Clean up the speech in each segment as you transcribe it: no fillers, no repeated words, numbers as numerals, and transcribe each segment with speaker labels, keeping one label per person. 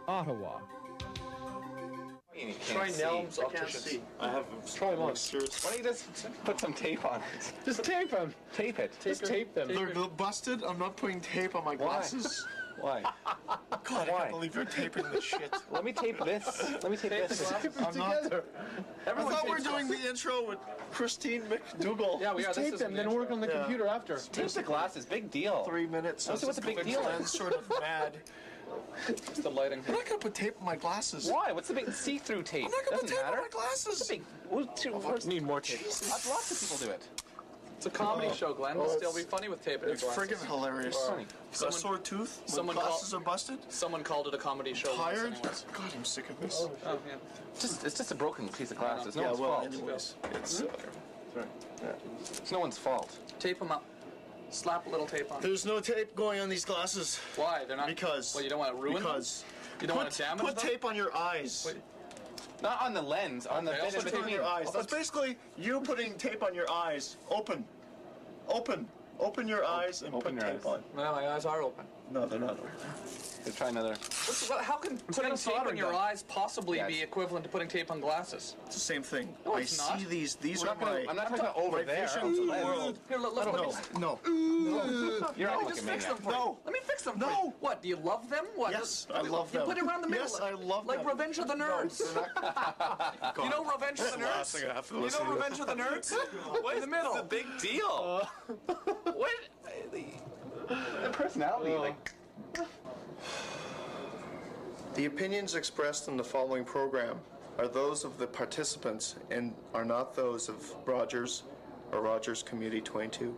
Speaker 1: Ottawa.
Speaker 2: Try Nelm's opticians. I have them.
Speaker 1: Try them on.
Speaker 3: Why don't you just put some tape on it?
Speaker 1: Just tape them.
Speaker 3: Tape it.
Speaker 1: Just tape them.
Speaker 2: They're busted. I'm not putting tape on my glasses.
Speaker 3: Why?
Speaker 2: God, I can't believe you're taping this shit.
Speaker 3: Let me tape this. Let me tape this.
Speaker 1: Tape them together.
Speaker 2: I thought we were doing the intro with Christine McDougall.
Speaker 1: Yeah, we are. Tape them, then work on the computer after.
Speaker 3: Tape the glasses. Big deal.
Speaker 2: 3 minutes.
Speaker 3: Let's see what the big deal is.
Speaker 2: Sort of mad.
Speaker 1: It's the lighting.
Speaker 2: I'm not gonna put tape on my glasses.
Speaker 3: Why? What's the big see-through tape?
Speaker 2: I'm not gonna put
Speaker 3: Doesn't
Speaker 2: tape
Speaker 3: matter.
Speaker 2: on my glasses.
Speaker 1: Need more tape.
Speaker 3: Lots of people do it.
Speaker 1: It's a comedy show, Glenn. It'll still be funny with tape in your
Speaker 2: It's
Speaker 1: glasses.
Speaker 2: friggin' hilarious.
Speaker 3: Funny.
Speaker 2: A sore tooth? When glasses are busted?
Speaker 1: Someone called it a comedy show.
Speaker 2: Tired? God, I'm sick of this.
Speaker 1: Oh, yeah.
Speaker 3: It's just a broken piece of glasses. No
Speaker 2: Yeah,
Speaker 3: one's
Speaker 2: well,
Speaker 3: fault.
Speaker 2: anyways. It's,
Speaker 3: It's no one's fault.
Speaker 1: Tape them up. Slap a little tape on.
Speaker 2: there's no tape going on these glasses.
Speaker 1: Why? They're not.
Speaker 2: Because.
Speaker 1: Well, you don't want to ruin
Speaker 2: Because.
Speaker 1: them? You don't want to damage
Speaker 2: Put
Speaker 1: them?
Speaker 2: tape on your eyes.
Speaker 1: Wait.
Speaker 3: Not on the lens. On the
Speaker 1: Okay,
Speaker 3: bit
Speaker 1: also
Speaker 3: in
Speaker 2: Put it on
Speaker 3: between.
Speaker 2: your eyes. That's basically you putting tape on your eyes. Open. Open. Open your eyes and
Speaker 3: Open
Speaker 2: put
Speaker 3: your
Speaker 2: tape
Speaker 3: eyes.
Speaker 2: on.
Speaker 1: No, my eyes are open.
Speaker 2: No, they're not open.
Speaker 3: Let's try another.
Speaker 1: How can putting tape
Speaker 2: soldering
Speaker 1: on your
Speaker 2: gun.
Speaker 1: eyes possibly
Speaker 3: Yes.
Speaker 1: be equivalent to putting tape on glasses?
Speaker 2: It's the same thing.
Speaker 1: No,
Speaker 2: I
Speaker 1: it's not.
Speaker 2: see these. These
Speaker 3: We're
Speaker 2: are
Speaker 3: not gonna-
Speaker 2: my.
Speaker 3: I'm not talking about over
Speaker 2: my
Speaker 3: there.
Speaker 2: visions of the world.
Speaker 1: Here, let me
Speaker 2: No.
Speaker 3: You're
Speaker 1: Let
Speaker 3: acting
Speaker 1: me
Speaker 3: like
Speaker 1: just
Speaker 3: a
Speaker 1: fix them
Speaker 3: maniac.
Speaker 1: for you.
Speaker 2: No.
Speaker 1: Let me fix them for
Speaker 2: No.
Speaker 1: you. What, do you love them? What?
Speaker 2: Yes, I love them.
Speaker 1: You put it around the middle.
Speaker 2: Yes, I love
Speaker 1: like
Speaker 2: them.
Speaker 1: Revenge of the Nerds. You know Revenge of the
Speaker 2: the last
Speaker 1: Nerds?
Speaker 2: thing I have to
Speaker 1: You
Speaker 2: listen
Speaker 1: know
Speaker 2: to.
Speaker 1: Revenge of the Nerds? What in the middle?
Speaker 3: It's a big deal. What? The personality, like.
Speaker 2: The opinions expressed in the following program are those of the participants and are not those of Rogers or Rogers Community 22.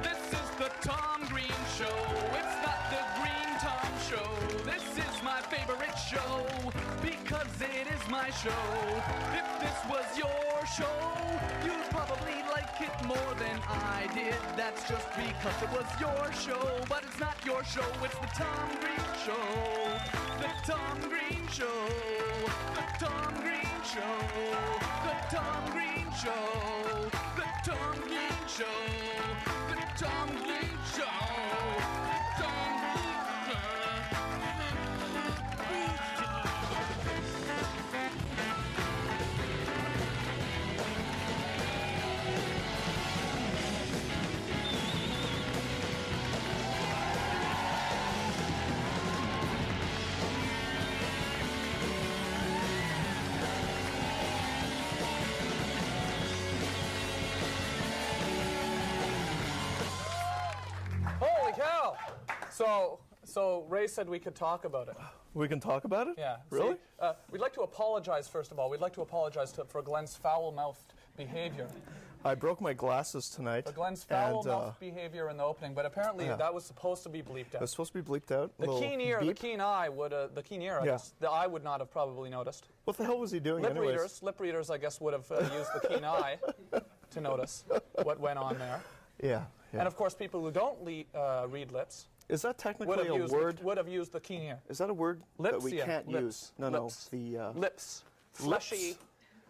Speaker 4: This is the Tom Green Show. It's not the Green Tom Show. This is my favorite show because it is my show. If this was your show, you'd probably like it more than I did. That's just because it was your show. But it's not your show, it's the Tom Green Show. The Tom Green Show. The Tom Green Show. The Tom Green Show. The Tom Green Show. The Tom Green Show. The Tom
Speaker 1: Holy cow! So Ray said we could talk about it.
Speaker 2: We can talk about it?
Speaker 1: Yeah.
Speaker 2: Really?
Speaker 1: See, we'd like to apologize, first of all. We'd like to apologize for Glenn's foul-mouthed behavior.
Speaker 2: I broke my glasses tonight.
Speaker 1: For Glenn's foul-mouthed behavior in the opening, but apparently that was supposed to be bleeped out.
Speaker 2: It's supposed to be bleeped out.
Speaker 1: The keen ear,
Speaker 2: beep.
Speaker 1: the keen eye would, the keen ear, I
Speaker 2: Yeah.
Speaker 1: guess, the eye would not have probably noticed.
Speaker 2: What the hell was he doing anyways?
Speaker 1: Lip readers, I guess, would have used the keen eye to notice what went on there.
Speaker 2: Yeah.
Speaker 1: And of course, people who don't read lips
Speaker 2: Is that
Speaker 1: would
Speaker 2: technically
Speaker 1: have
Speaker 2: a
Speaker 1: used
Speaker 2: word?
Speaker 1: would have used the keen ear.
Speaker 2: Is that a word
Speaker 1: Lips,
Speaker 2: that we
Speaker 1: yeah,
Speaker 2: can't
Speaker 1: lips,
Speaker 2: use? No,
Speaker 1: lips,
Speaker 2: no. The
Speaker 1: lips,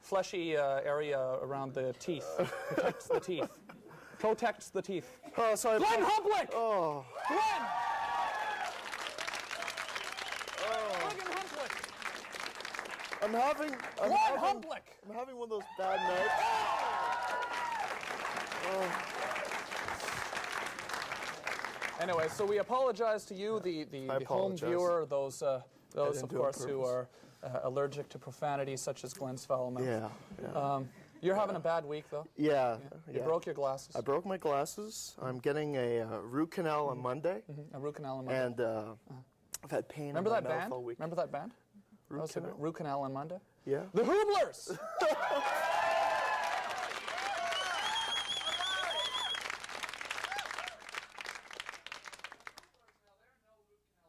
Speaker 1: fleshy area around the teeth. Protects the teeth. Protects the teeth.
Speaker 2: Oh, sorry.
Speaker 1: Glenn Humplick!
Speaker 2: Oh.
Speaker 1: Glenn! Glenn Humplick!
Speaker 2: I'm having one of those bad nights.
Speaker 1: Anyway, so we apologize to you, the home
Speaker 2: apologize.
Speaker 1: viewer, those of
Speaker 2: didn't do it on
Speaker 1: course who are allergic to profanity, such as Glenn's foul mouth.
Speaker 2: Yeah.
Speaker 1: You're having a bad week, though.
Speaker 2: Yeah.
Speaker 1: You broke your glasses.
Speaker 2: I broke my glasses. I'm getting a root canal on Monday.
Speaker 1: A root canal on Monday.
Speaker 2: And I've had pain
Speaker 1: Remember
Speaker 2: in my
Speaker 1: that
Speaker 2: mouth
Speaker 1: band?
Speaker 2: all week.
Speaker 1: Remember that band?
Speaker 2: Root canal?
Speaker 1: Root canal on Monday.
Speaker 2: Yeah.
Speaker 1: The Hooblers.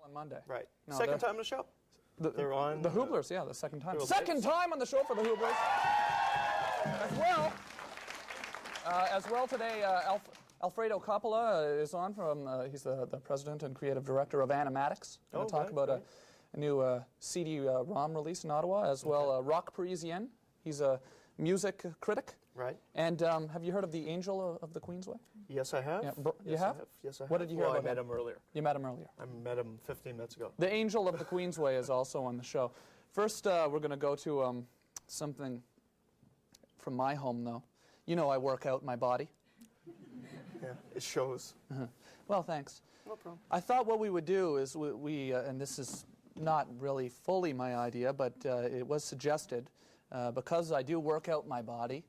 Speaker 1: on Monday.
Speaker 2: Right.
Speaker 1: No,
Speaker 2: Second time on the show. They're on.
Speaker 1: The Hublers, yeah, the second time.
Speaker 2: they're
Speaker 1: Second time on the show for the Hublers. As well today, Alfredo Coppola is on from, he's the president and creative director of Animatics. Going to talk about a new CD-ROM release in Ottawa, as well Roch Parisien. He's a music critic.
Speaker 3: Right.
Speaker 1: And have you heard of the Angel of the Queensway?
Speaker 3: Yes, I have.
Speaker 1: Yeah, you
Speaker 3: Yes,
Speaker 1: have?
Speaker 3: Yes, I have.
Speaker 1: What did you hear
Speaker 3: well,
Speaker 1: about
Speaker 3: I met
Speaker 1: him?
Speaker 3: him earlier.
Speaker 1: You met him earlier.
Speaker 3: I met him 15 minutes ago.
Speaker 1: The Angel of the Queensway is also on the show. First, we're going to go to something from my home, though. You know I work out my body.
Speaker 3: Yeah, it shows.
Speaker 1: Well, thanks.
Speaker 3: No problem.
Speaker 1: I thought what we would do is we and this is not really fully my idea, but it was suggested, because I do work out my body,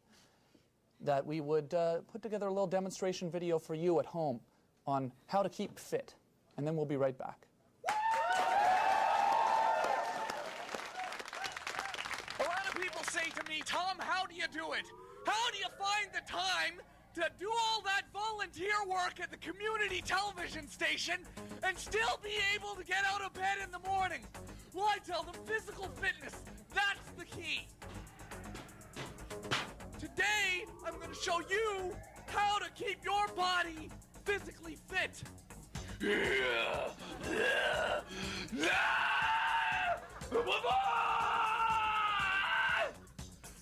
Speaker 1: that we would put together a little demonstration video for you at home on how to keep fit. And then we'll be right back.
Speaker 4: A lot of people say to me, Tom, how do you do it? How do you find the time to do all that volunteer work at the community television station and still be able to get out of bed in the morning? Well, I tell them physical fitness, that's the key. Today, I'm going to show you how to keep your body physically fit.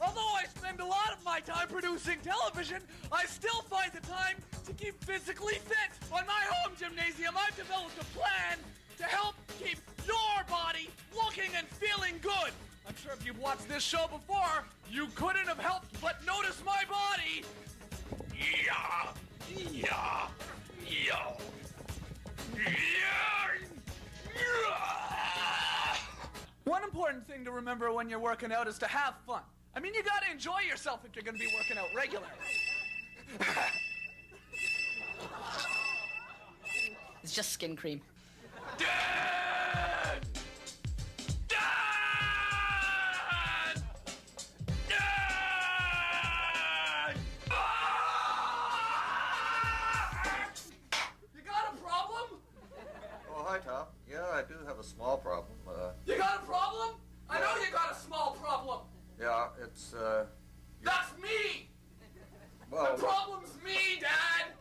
Speaker 4: Although I spend a lot of my time producing television, I still find the time to keep physically fit. On my home gymnasium, I've developed a plan to help keep your body looking and feeling good. I'm sure if you've watched this show before, you couldn't have helped but notice my body. Yeah, yeah, yeah, yeah. One important thing to remember when you're working out is to have fun. I mean, you gotta enjoy yourself if you're gonna be working out regularly.
Speaker 5: It's just skin cream.
Speaker 4: Dad! Dad! Dad! Ah! You got a problem?
Speaker 6: Oh, hi, Tom. Yeah, I do have a small problem.
Speaker 4: You got a problem? I know you got a small problem.
Speaker 6: Yeah, it's,
Speaker 4: That's me!
Speaker 6: well,
Speaker 4: The problem's me, Dad!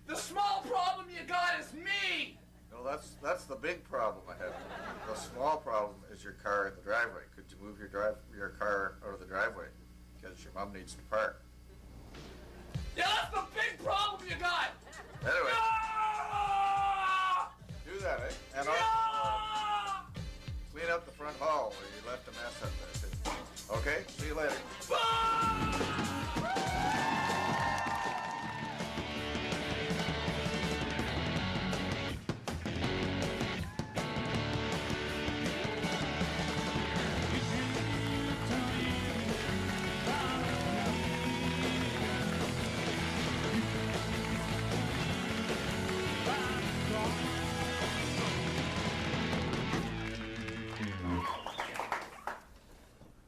Speaker 4: The small problem you got is me!
Speaker 6: no, that's the big problem I have. The small problem is your car in the driveway. Could you move your car out of the driveway? Because your mom needs to park.
Speaker 4: Yeah, that's the big problem you got!
Speaker 6: Anyway,
Speaker 4: Ah!
Speaker 6: do that, eh? And also,
Speaker 4: Ah!
Speaker 6: clean up the front hall where you left a mess up there, too. Okay? See you later.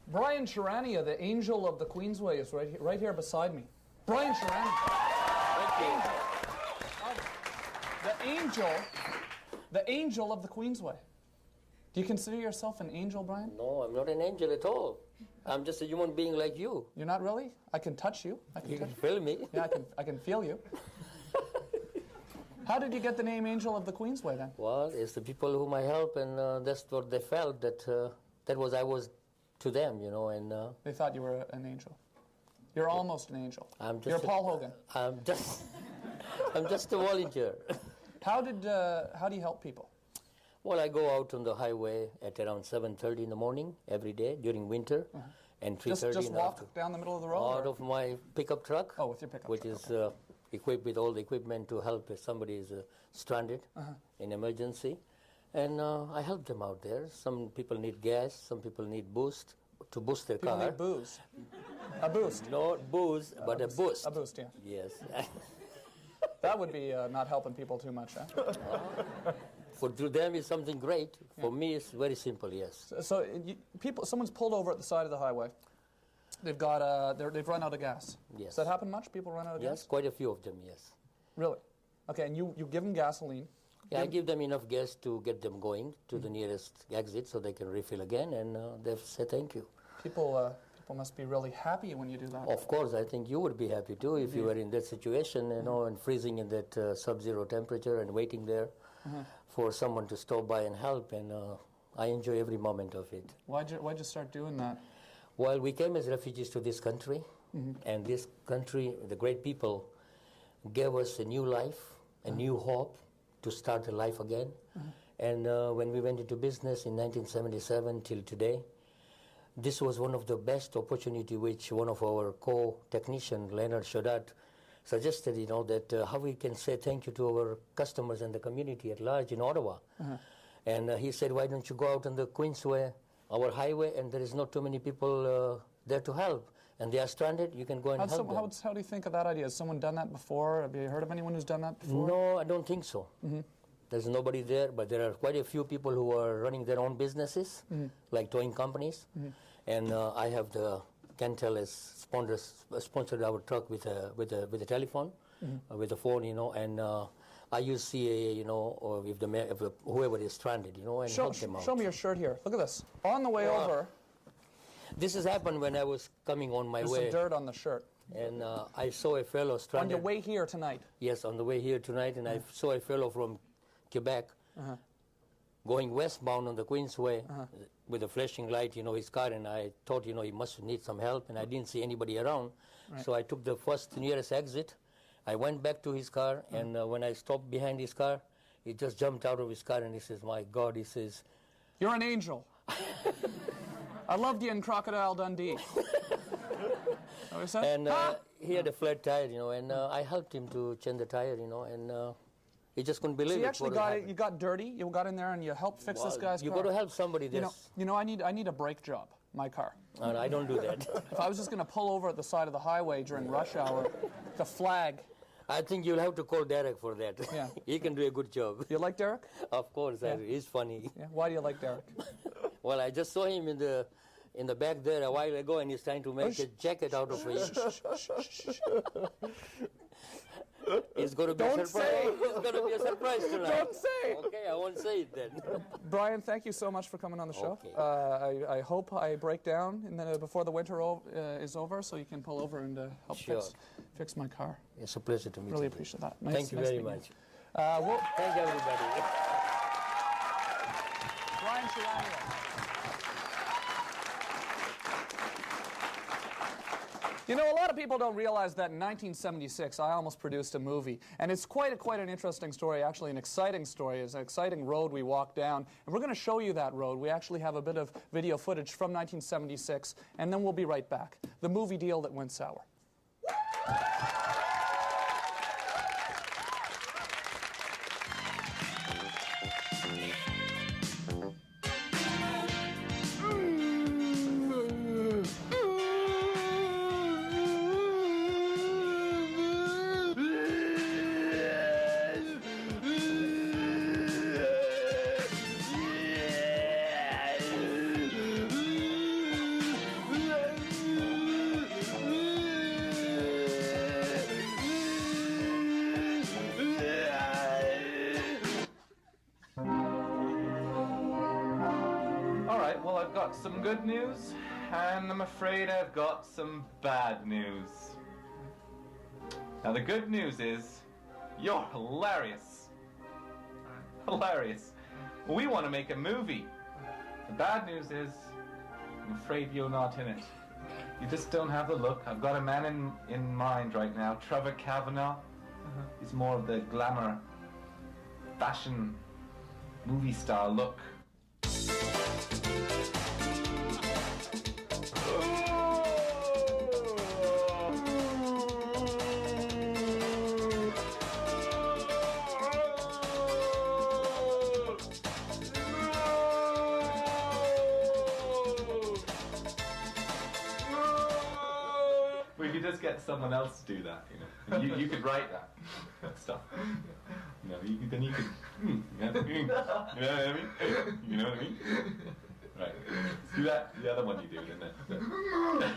Speaker 1: Brian Charania, the Angel of the Queensway, is right here beside me. Brian Charania. The angel of the Queensway. Do you consider yourself an angel, Brian?
Speaker 7: No, I'm not an angel at all. I'm just a human being like you.
Speaker 1: You're not really? I can touch you.
Speaker 7: You can feel me.
Speaker 1: Yeah, I can feel you. How did you get the name Angel of the Queensway then?
Speaker 7: Well, it's the people whom I help, and that's what they felt, that I was to them, you know, and...
Speaker 1: They thought you were an angel. You're almost an angel.
Speaker 7: You're
Speaker 1: Paul Hogan.
Speaker 7: I'm just a volunteer.
Speaker 1: How do you help people?
Speaker 7: Well, I go out on the highway at around 7:30 in the morning every day during winter, and 3:30
Speaker 1: Just walk down the middle of the road?
Speaker 7: out of my pickup truck.
Speaker 1: Oh, with your pickup
Speaker 7: which
Speaker 1: truck,
Speaker 7: is equipped with all the equipment to help if somebody is stranded in emergency. And I help them out there. Some people need gas, some people need boost to boost their
Speaker 1: People
Speaker 7: car.
Speaker 1: need booze. A boost.
Speaker 7: Not booze, but a boost.
Speaker 1: A boost, yeah.
Speaker 7: Yes.
Speaker 1: That would be not helping people too much, huh?
Speaker 7: To them, it's something great. For me, it's very simple, yes.
Speaker 1: So someone's pulled over at the side of the highway. They've got they've run out of gas.
Speaker 7: Yes.
Speaker 1: Does that happen much? People run out of gas?
Speaker 7: Yes, quite a few of them, yes.
Speaker 1: Really? Okay, and you give them gasoline.
Speaker 7: Yeah, I give them enough gas to get them going to the nearest exit so they can refill again, and they say thank you.
Speaker 1: People must be really happy when you do that.
Speaker 7: Of course, I think you would be happy too if you were in that situation, you know, and freezing in that sub-zero temperature and waiting there for someone to stop by and help, and I enjoy every moment of it.
Speaker 1: Why'd you start doing that?
Speaker 7: Well, we came as refugees to this country, and this country, the great people, gave us a new life, a new hope to start a life again. And when we went into business in 1977 till today, this was one of the best opportunity which one of our co-technician, Leonard Shodat, suggested, that how we can say thank you to our customers and the community at large in Ottawa. And he said, why don't you go out on the Queensway, our highway, and there is not too many people there to help. And they are stranded, you can go and help them.
Speaker 1: How do you think of that idea? Has someone done that before? Have you heard of anyone who's done that before?
Speaker 7: No, I don't think so. There's nobody there, but there are quite a few people who are running their own businesses, like towing companies. And I have the Cantel has sponsored our truck with a telephone, with a phone, and I use CAA, or if whoever is stranded, and help them out.
Speaker 1: Show me your shirt here. Look at this. On the way over.
Speaker 7: This has happened when I was coming on my way.
Speaker 1: There's some dirt on the shirt.
Speaker 7: And I saw a fellow stranded.
Speaker 1: On your way here tonight?
Speaker 7: Yes, on the way here tonight, and I saw a fellow from Quebec going westbound on the Queensway with a flashing light, his car, and I thought, he must need some help, and I didn't see anybody around. So I took the first nearest exit. I went back to his car, and when I stopped behind his car, he just jumped out of his car, and he says, my God, he says,
Speaker 1: you're an angel. I loved you in Crocodile Dundee.
Speaker 7: And he had a flat tire, and I helped him to change the tire, and he just couldn't believe it.
Speaker 1: So you actually got it. You got dirty. You got in there and you helped fix this guy's car.
Speaker 7: You got to help somebody.
Speaker 1: I need a brake job. My car.
Speaker 7: No, I don't do that.
Speaker 1: If I was just going to pull over at the side of the highway during rush hour, the flag.
Speaker 7: I think you'll have to call Derek for that.
Speaker 1: Yeah.
Speaker 7: He can do a good job.
Speaker 1: You like Derek?
Speaker 7: Of course, he's funny.
Speaker 1: Yeah. Why do you like Derek?
Speaker 7: Well, I just saw him in the back there a while ago, and he's trying to make a jacket out of it. It's going to be a surprise. It's going to be a surprise tonight.
Speaker 1: Don't say.
Speaker 7: Okay, I won't say it then.
Speaker 1: Brian, thank you so much for coming on the show.
Speaker 7: Okay.
Speaker 1: I hope I break down before the winter is over, so you can pull over and help fix my car.
Speaker 7: It's a pleasure to meet you.
Speaker 1: Really appreciate that.
Speaker 7: Thank you very much.
Speaker 1: Thank
Speaker 7: you, everybody.
Speaker 1: Brian Charania. A lot of people don't realize that in 1976, I almost produced a movie. And it's quite an interesting story, actually an exciting story. It's an exciting road we walked down. And we're going to show you that road. We actually have a bit of video footage from 1976, and then we'll be right back. The movie deal that went sour.
Speaker 3: Some good news, and I'm afraid I've got some bad news. Now the good news is, you're hilarious. Hilarious. We want to make a movie. The bad news is, I'm afraid you're not in it. You just don't have the look. I've got a man in mind right now, Trevor Kavanagh. He's more of the glamour, fashion, movie star look. We could just get someone else to do that, You could write that stuff. Then you could. You know what I mean? You know what I mean? Right. Do that. The other one you do, isn't it?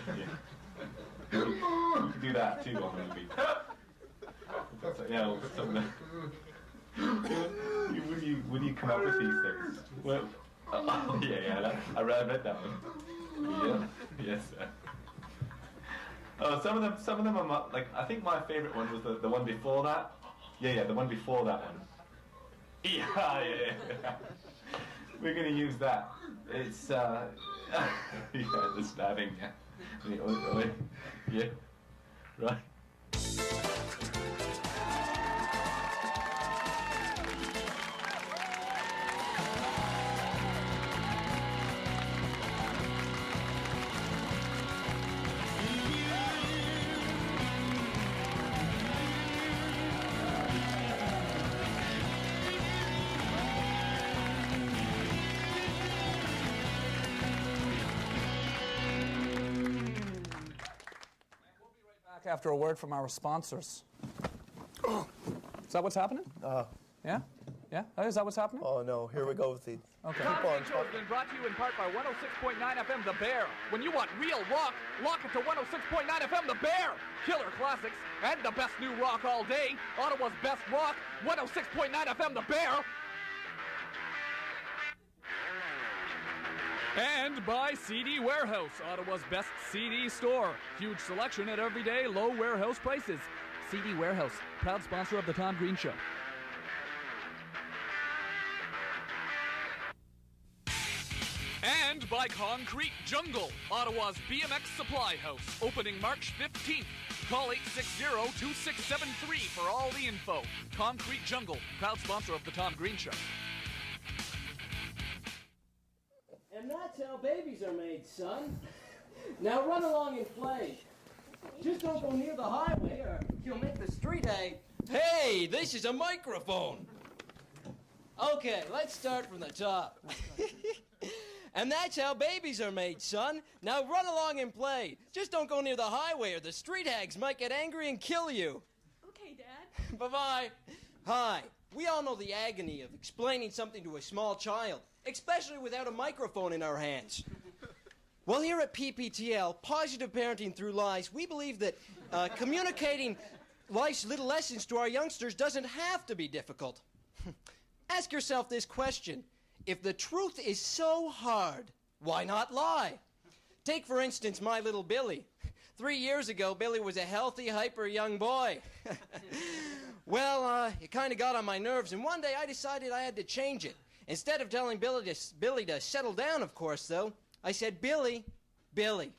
Speaker 3: Yeah. You could do that too on movie. Yeah. Some of the. Would you come up with these things? Well. Yeah. I read that one. Yeah. Yes. Some of them are like, I think my favourite one was the one before that. Yeah, the one before that one. Yeah. We're going to use that. Yeah, the stabbing, yeah. The oi, oi. Yeah, right.
Speaker 1: After a word from our sponsors. Is that what's happening? Yeah? Yeah? Is that what's happening?
Speaker 2: Oh no, here we go with the...
Speaker 1: Okay.
Speaker 4: This show has been brought to you in part by 106.9 FM The Bear. When you want real rock, lock it to 106.9 FM The Bear. Killer classics and the best new rock all day. Ottawa's best rock, 106.9 FM The Bear. And by CD Warehouse, Ottawa's best CD store. Huge selection at everyday low warehouse prices. CD Warehouse, proud sponsor of the Tom Green Show. And by Concrete Jungle, Ottawa's BMX supply house, opening March 15th. Call 860-2673 for all the info. Concrete Jungle, proud sponsor of the Tom Green Show.
Speaker 8: And that's how babies are made, son. Now run along and play. Just don't go near the highway or you'll make the street hang. Hey, this is a microphone. Okay, let's start from the top. And that's how babies are made, son. Now run along and play. Just don't go near the highway or the street hags might get angry and kill you.
Speaker 9: Okay, Dad.
Speaker 8: Bye-bye. Hi. We all know the agony of explaining something to a small child, especially without a microphone in our hands. Well, here at PPTL, Positive Parenting Through Lies, we believe that communicating life's little lessons to our youngsters doesn't have to be difficult. Ask yourself this question. If the truth is so hard, why not lie? Take, for instance, my little Billy. 3 years ago, Billy was a healthy, hyper young boy. Well, it kind of got on my nerves, and one day I decided I had to change it. Instead of telling Billy to settle down, of course, though, I said, Billy, if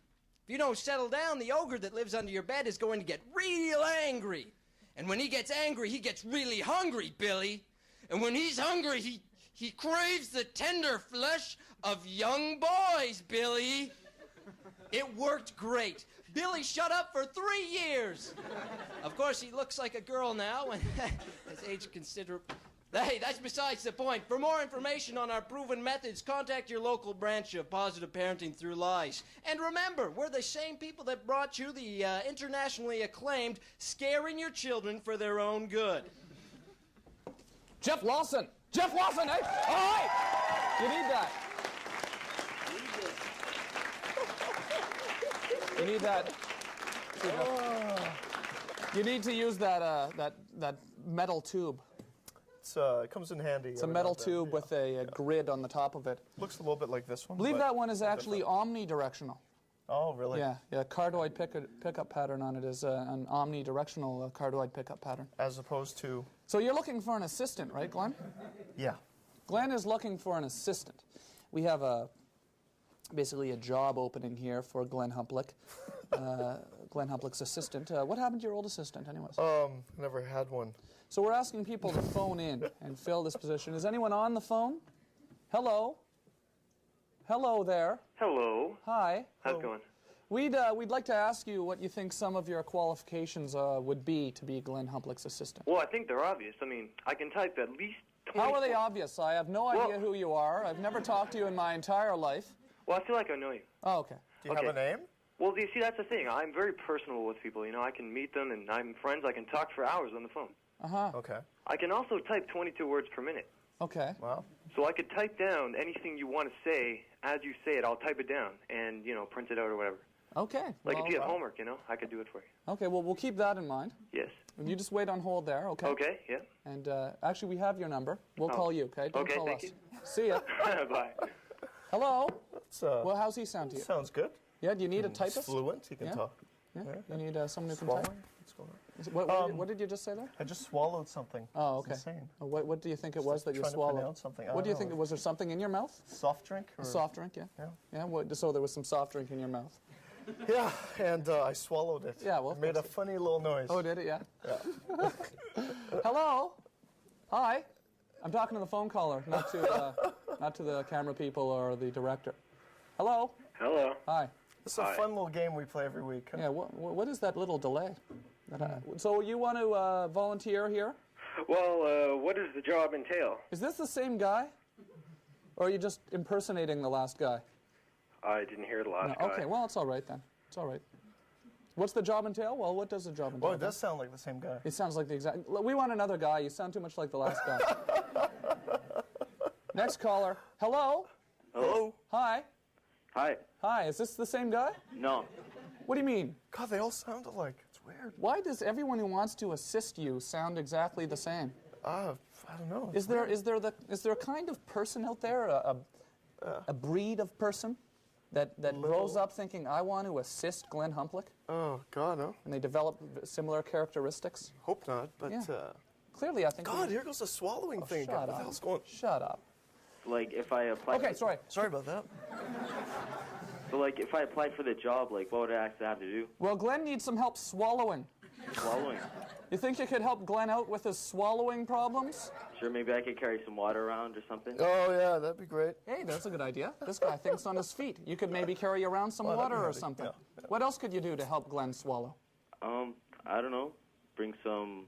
Speaker 8: you don't settle down, the ogre that lives under your bed is going to get real angry. And when he gets angry, he gets really hungry, Billy. And when he's hungry, he craves the tender flesh of young boys, Billy. It worked great. Billy shut up for 3 years. Of course, he looks like a girl now and has aged considerably. Hey, that's besides the point. For more information on our proven methods, contact your local branch of Positive Parenting Through Lies. And remember, we're the same people that brought you the internationally acclaimed Scaring Your Children for Their Own Good.
Speaker 1: Jeff Lawson! Jeff Lawson, eh? All right! You need that. You need that. You need to use that metal tube.
Speaker 2: It comes in handy.
Speaker 1: It's a metal tube with a grid on the top of it.
Speaker 2: Looks a little bit like this one.
Speaker 1: I believe that one is actually omnidirectional.
Speaker 2: Oh, really?
Speaker 1: Yeah, cardioid pickup pattern on it is an omnidirectional cardioid pickup pattern.
Speaker 2: As opposed to...
Speaker 1: So you're looking for an assistant, right, Glenn?
Speaker 2: Yeah.
Speaker 1: Glenn is looking for an assistant. We have basically a job opening here for Glenn Humplick. Glenn Humplick's assistant. What happened to your old assistant, anyways?
Speaker 2: Never had one.
Speaker 1: So we're asking people to phone in and fill this position. Is anyone on the phone? Hello? Hello there.
Speaker 10: Hello.
Speaker 1: Hi.
Speaker 10: How's it going?
Speaker 1: We'd like to ask you what you think some of your qualifications would be to be Glenn Humplick's assistant.
Speaker 10: Well, I think they're obvious. I mean, I can type at least 20...
Speaker 1: How are they obvious? I have no idea who you are. I've never talked to you in my entire life.
Speaker 10: Well, I feel like I know you.
Speaker 1: Oh, okay.
Speaker 2: Do you have a name?
Speaker 10: Well, you see, that's the thing. I'm very personable with people. You know, I can meet them, and I'm friends. I can talk for hours on the phone.
Speaker 1: Uh-huh.
Speaker 2: Okay.
Speaker 10: I can also type 22 words per minute.
Speaker 1: Okay.
Speaker 2: Wow.
Speaker 10: So I could type down anything you want to say. As you say it, I'll type it down and, you know, print it out or whatever.
Speaker 1: Okay.
Speaker 10: Like if you have homework, you know, I could do it for you.
Speaker 1: Okay, well, we'll keep that in mind.
Speaker 10: Yes.
Speaker 1: And you just wait on hold there, okay?
Speaker 10: Okay, yeah.
Speaker 1: And actually, we have your number. We'll call you, okay? Don't call
Speaker 10: thank
Speaker 1: us.
Speaker 10: you.
Speaker 1: See ya.
Speaker 10: Bye.
Speaker 1: Hello? Well, how's he sound to you?
Speaker 2: Sounds good.
Speaker 1: Yeah, do you need a typist?
Speaker 2: Fluent, he can talk.
Speaker 1: Yeah. You need someone who can
Speaker 2: Swallowing?
Speaker 1: type?
Speaker 2: What's going on?
Speaker 1: What did you just say there?
Speaker 2: I just swallowed something.
Speaker 1: Oh, okay.
Speaker 2: It's insane.
Speaker 1: What do you think it was that you
Speaker 2: Trying to
Speaker 1: swallowed?
Speaker 2: pronounce something. I
Speaker 1: What do you
Speaker 2: don't
Speaker 1: think?
Speaker 2: know.
Speaker 1: Was there something in your mouth?
Speaker 2: Soft drink? Or?
Speaker 1: A soft drink, yeah.
Speaker 2: Yeah.
Speaker 1: So there was some soft drink in your mouth.
Speaker 2: Yeah, and I swallowed it.
Speaker 1: Yeah, well,
Speaker 2: It made a funny little noise.
Speaker 1: Oh, did it? Yeah.
Speaker 2: Yeah.
Speaker 1: Hello. Hi. I'm talking to the phone caller, not to the camera people or the director. Hello.
Speaker 10: Hello.
Speaker 1: Hi.
Speaker 2: It's a fun little game we play every week. Huh?
Speaker 1: Yeah. What is that little delay? So you want to volunteer here?
Speaker 10: Well, what does the job entail?
Speaker 1: Is this the same guy, or are you just impersonating the last guy?
Speaker 10: I didn't hear the last guy.
Speaker 1: Okay. Well, it's all right then. It's all right. What's the job entail? Well, what does the job entail?
Speaker 2: Well, it does sound like the same guy.
Speaker 1: It sounds like the exact... We want another guy. You sound too much like the last guy. Next caller. Hello?
Speaker 10: Hello?
Speaker 1: Hi.
Speaker 10: Hi.
Speaker 1: Hi. Is this the same guy?
Speaker 10: No.
Speaker 1: What do you mean?
Speaker 2: God, they all sound alike. It's weird.
Speaker 1: Why does everyone who wants to assist you sound exactly the same?
Speaker 2: I don't know.
Speaker 1: Is there a kind of person out there, a breed of person that grows up thinking, I want to assist Glenn Humplick?
Speaker 2: Oh, God, no.
Speaker 1: And they develop similar characteristics?
Speaker 2: Hope not, but...
Speaker 1: Yeah. Clearly, I think...
Speaker 2: God, here goes the swallowing thing.
Speaker 1: Shut
Speaker 2: What the
Speaker 1: up.
Speaker 2: hell's going on?
Speaker 1: Shut up.
Speaker 10: Like, if I apply...
Speaker 1: Okay, sorry.
Speaker 2: Sorry about that.
Speaker 10: So, like, if I applied for the job, like, what would I actually have to do?
Speaker 1: Well, Glenn needs some help swallowing.
Speaker 10: Swallowing.
Speaker 1: You think you could help Glenn out with his swallowing problems?
Speaker 10: Sure, maybe I could carry some water around or something.
Speaker 2: Oh, yeah, that'd be great.
Speaker 1: Hey, that's a good idea. This guy thinks on his feet. You could maybe carry around some water or something.
Speaker 2: Yeah.
Speaker 1: What else could you do to help Glenn swallow?
Speaker 10: I don't know. Bring some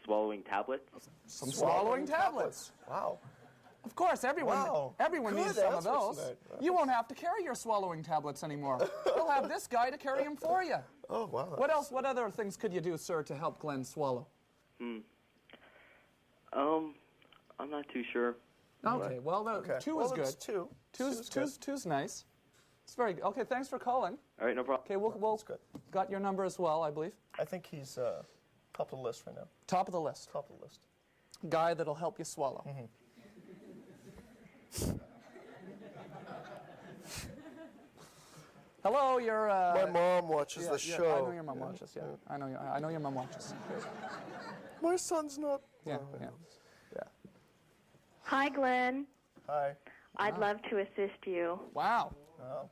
Speaker 10: swallowing tablets.
Speaker 1: Some swallowing tablets.
Speaker 2: Wow.
Speaker 1: Of course, everyone
Speaker 2: Good
Speaker 1: needs some of
Speaker 2: answers
Speaker 1: those.
Speaker 2: tonight.
Speaker 1: You won't have to carry your swallowing tablets anymore. We'll have this guy to carry them for you.
Speaker 2: Oh, wow.
Speaker 1: What else? What other things could you do, sir, to help Glenn swallow?
Speaker 10: I'm not too sure.
Speaker 1: Okay, well, two is good. Two's nice. It's very good. Okay, thanks for calling.
Speaker 10: All right, no problem.
Speaker 1: Okay, we'll
Speaker 2: good.
Speaker 1: got your number as well, I believe.
Speaker 2: I think he's top of the list right now.
Speaker 1: Top of the list.
Speaker 2: Top of the list.
Speaker 1: Guy that'll help you swallow. Hello, you're...
Speaker 2: My mom watches the show.
Speaker 1: I know your mom watches, yeah. I know your mom watches.
Speaker 2: My son's not...
Speaker 1: Yeah.
Speaker 9: Hi, Glenn.
Speaker 2: Hi.
Speaker 9: I'd love to assist you.
Speaker 1: Wow.
Speaker 2: Oh.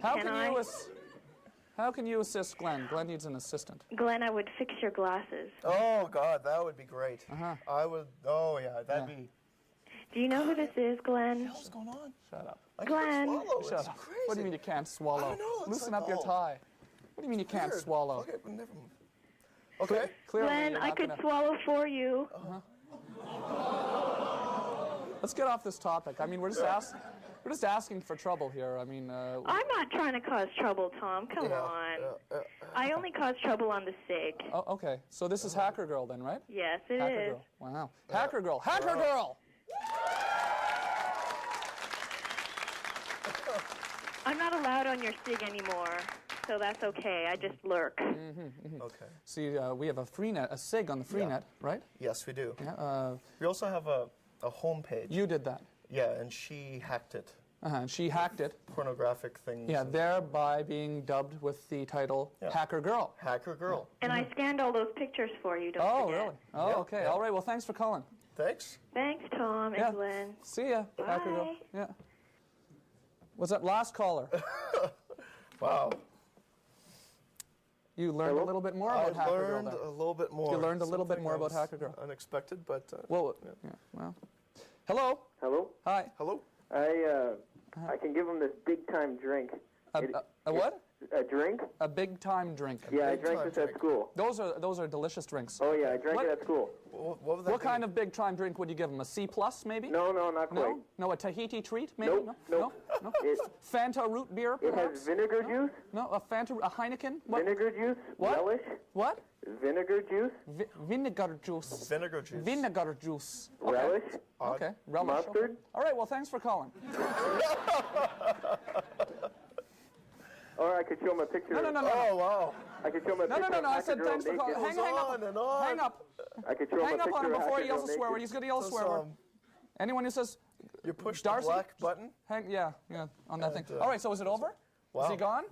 Speaker 1: How can you assist Glenn? Glenn needs an assistant.
Speaker 9: Glenn, I would fix your glasses.
Speaker 2: Oh, God, that would be great. I would... Oh, yeah, that'd be...
Speaker 9: Do you know who this is, Glenn?
Speaker 2: What's going on?
Speaker 1: Shut up.
Speaker 2: I
Speaker 9: Glenn.
Speaker 2: can't swallow.
Speaker 1: Shut
Speaker 2: It's
Speaker 1: up.
Speaker 2: crazy.
Speaker 1: What do you mean you can't swallow?
Speaker 2: I don't know, it's
Speaker 1: Loosen
Speaker 2: like,
Speaker 1: up your tie. What do you mean you can't
Speaker 2: Weird.
Speaker 1: swallow?
Speaker 2: Okay, but never mind. Okay.
Speaker 1: Clearly,
Speaker 9: Glenn,
Speaker 1: you're
Speaker 9: I
Speaker 1: not
Speaker 9: could
Speaker 1: gonna...
Speaker 9: swallow for you.
Speaker 1: Let's get off this topic. I mean, we're just asking for trouble here. I mean,
Speaker 9: I'm not trying to cause trouble, Tom. Come on. I only cause trouble on the SIG.
Speaker 1: Oh, okay. So this is Hacker Girl then, right?
Speaker 9: Yes, it
Speaker 1: Hacker
Speaker 9: is.
Speaker 1: Girl. Wow. Hacker Girl. Hacker Girl!
Speaker 9: I'm not allowed on your SIG anymore, so that's okay. I just lurk.
Speaker 2: Okay.
Speaker 1: See, we have a freenet, a SIG on the freenet, right?
Speaker 2: Yes, we do.
Speaker 1: Yeah.
Speaker 2: We also have a homepage.
Speaker 1: You did that.
Speaker 2: Yeah, and she hacked it.
Speaker 1: And she hacked it.
Speaker 2: Pornographic things.
Speaker 1: Yeah, thereby being dubbed with the title Hacker Girl.
Speaker 2: Hacker Girl.
Speaker 9: And I scanned all those pictures for you, don't
Speaker 1: Oh,
Speaker 9: forget.
Speaker 1: really? Oh, okay.
Speaker 2: Yeah.
Speaker 1: All right. Well, thanks for calling.
Speaker 2: Thanks.
Speaker 9: Thanks, Tom and Glenn.
Speaker 1: See ya, Hacker Girl.
Speaker 9: Bye.
Speaker 1: Yeah. What's that last caller?
Speaker 2: Wow.
Speaker 1: You learned a little bit more about Hacker Girl.
Speaker 2: I learned a little bit more.
Speaker 1: You learned a little bit more about
Speaker 2: Something
Speaker 1: Hacker Girl.
Speaker 2: Unexpected, but...
Speaker 1: Well, Hello?
Speaker 11: Hello?
Speaker 1: Hi.
Speaker 2: Hello?
Speaker 11: I can give him this big-time drink.
Speaker 1: A what?
Speaker 11: A drink?
Speaker 1: A big-time drink.
Speaker 11: Yeah, I drank this at school.
Speaker 1: Those are delicious drinks.
Speaker 11: Oh, yeah, I drank it at school.
Speaker 1: What kind of big-time drink would you give them? A C+, maybe?
Speaker 11: No, not quite.
Speaker 1: No, a Tahiti treat, maybe?
Speaker 11: Nope.
Speaker 1: No? Fanta root beer,
Speaker 11: It
Speaker 1: perhaps?
Speaker 11: has vinegar juice.
Speaker 1: No, a Heineken? What?
Speaker 11: Vinegar juice.
Speaker 1: What?
Speaker 11: Relish.
Speaker 1: What?
Speaker 11: Vinegar juice.
Speaker 1: Vinegar juice.
Speaker 2: Vinegar juice.
Speaker 1: Vinegar juice. Okay.
Speaker 11: Relish.
Speaker 1: Okay. Relish.
Speaker 11: Mustard.
Speaker 1: Okay. All right, well, thanks for calling.
Speaker 11: Or I could show him a picture.
Speaker 1: No.
Speaker 2: Oh, wow.
Speaker 11: I could show him a picture.
Speaker 1: No, I said thanks for calling. Hang up. Hang up.
Speaker 11: I could show him
Speaker 1: Hang
Speaker 11: a
Speaker 1: up on
Speaker 11: picture
Speaker 1: him
Speaker 11: of
Speaker 1: before he
Speaker 11: Hacker
Speaker 1: yells a
Speaker 11: Girl
Speaker 1: swear word.
Speaker 11: naked.
Speaker 1: He's going to yell a swear word. Anyone who says...
Speaker 2: You pushed
Speaker 1: Darcy?
Speaker 2: the black button?
Speaker 1: Yeah, on that thing.
Speaker 2: And,
Speaker 1: All right, so is it over?
Speaker 2: Wow.
Speaker 1: Is he gone?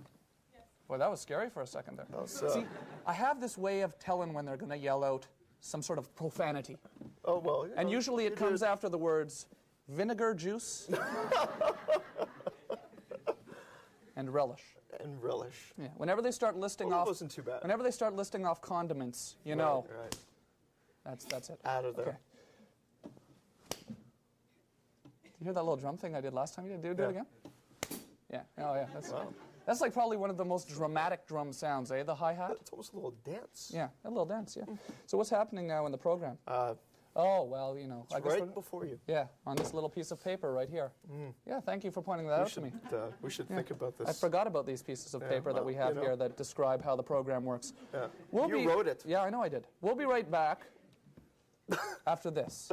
Speaker 1: Boy, that was scary for a second there.
Speaker 2: That was,
Speaker 1: See, I have this way of telling when they're going to yell out some sort of profanity.
Speaker 2: Oh, well.
Speaker 1: And usually it comes after the words vinegar juice and relish.
Speaker 2: And relish.
Speaker 1: Yeah. Whenever they start listing
Speaker 2: That
Speaker 1: off,
Speaker 2: wasn't too bad.
Speaker 1: Whenever they start listing off condiments, you know,
Speaker 2: Right.
Speaker 1: that's it.
Speaker 2: Out of there.
Speaker 1: Okay. Did you hear that little drum thing I did last time? You did do it again? Yeah. Oh yeah. That's like probably one of the most dramatic drum sounds, eh? The hi-hat.
Speaker 2: It's almost a little dance.
Speaker 1: Yeah, a little dance. Yeah. So what's happening now in the program? Oh, well, you know.
Speaker 2: It's right before you.
Speaker 1: Yeah, on this little piece of paper right here. Yeah, thank you for pointing that out to me.
Speaker 2: We should think about this.
Speaker 1: I forgot about these pieces of paper that we have here that describe how the program works.
Speaker 2: Yeah.
Speaker 1: You
Speaker 2: wrote it.
Speaker 1: Yeah, I know I did. We'll be right back after this.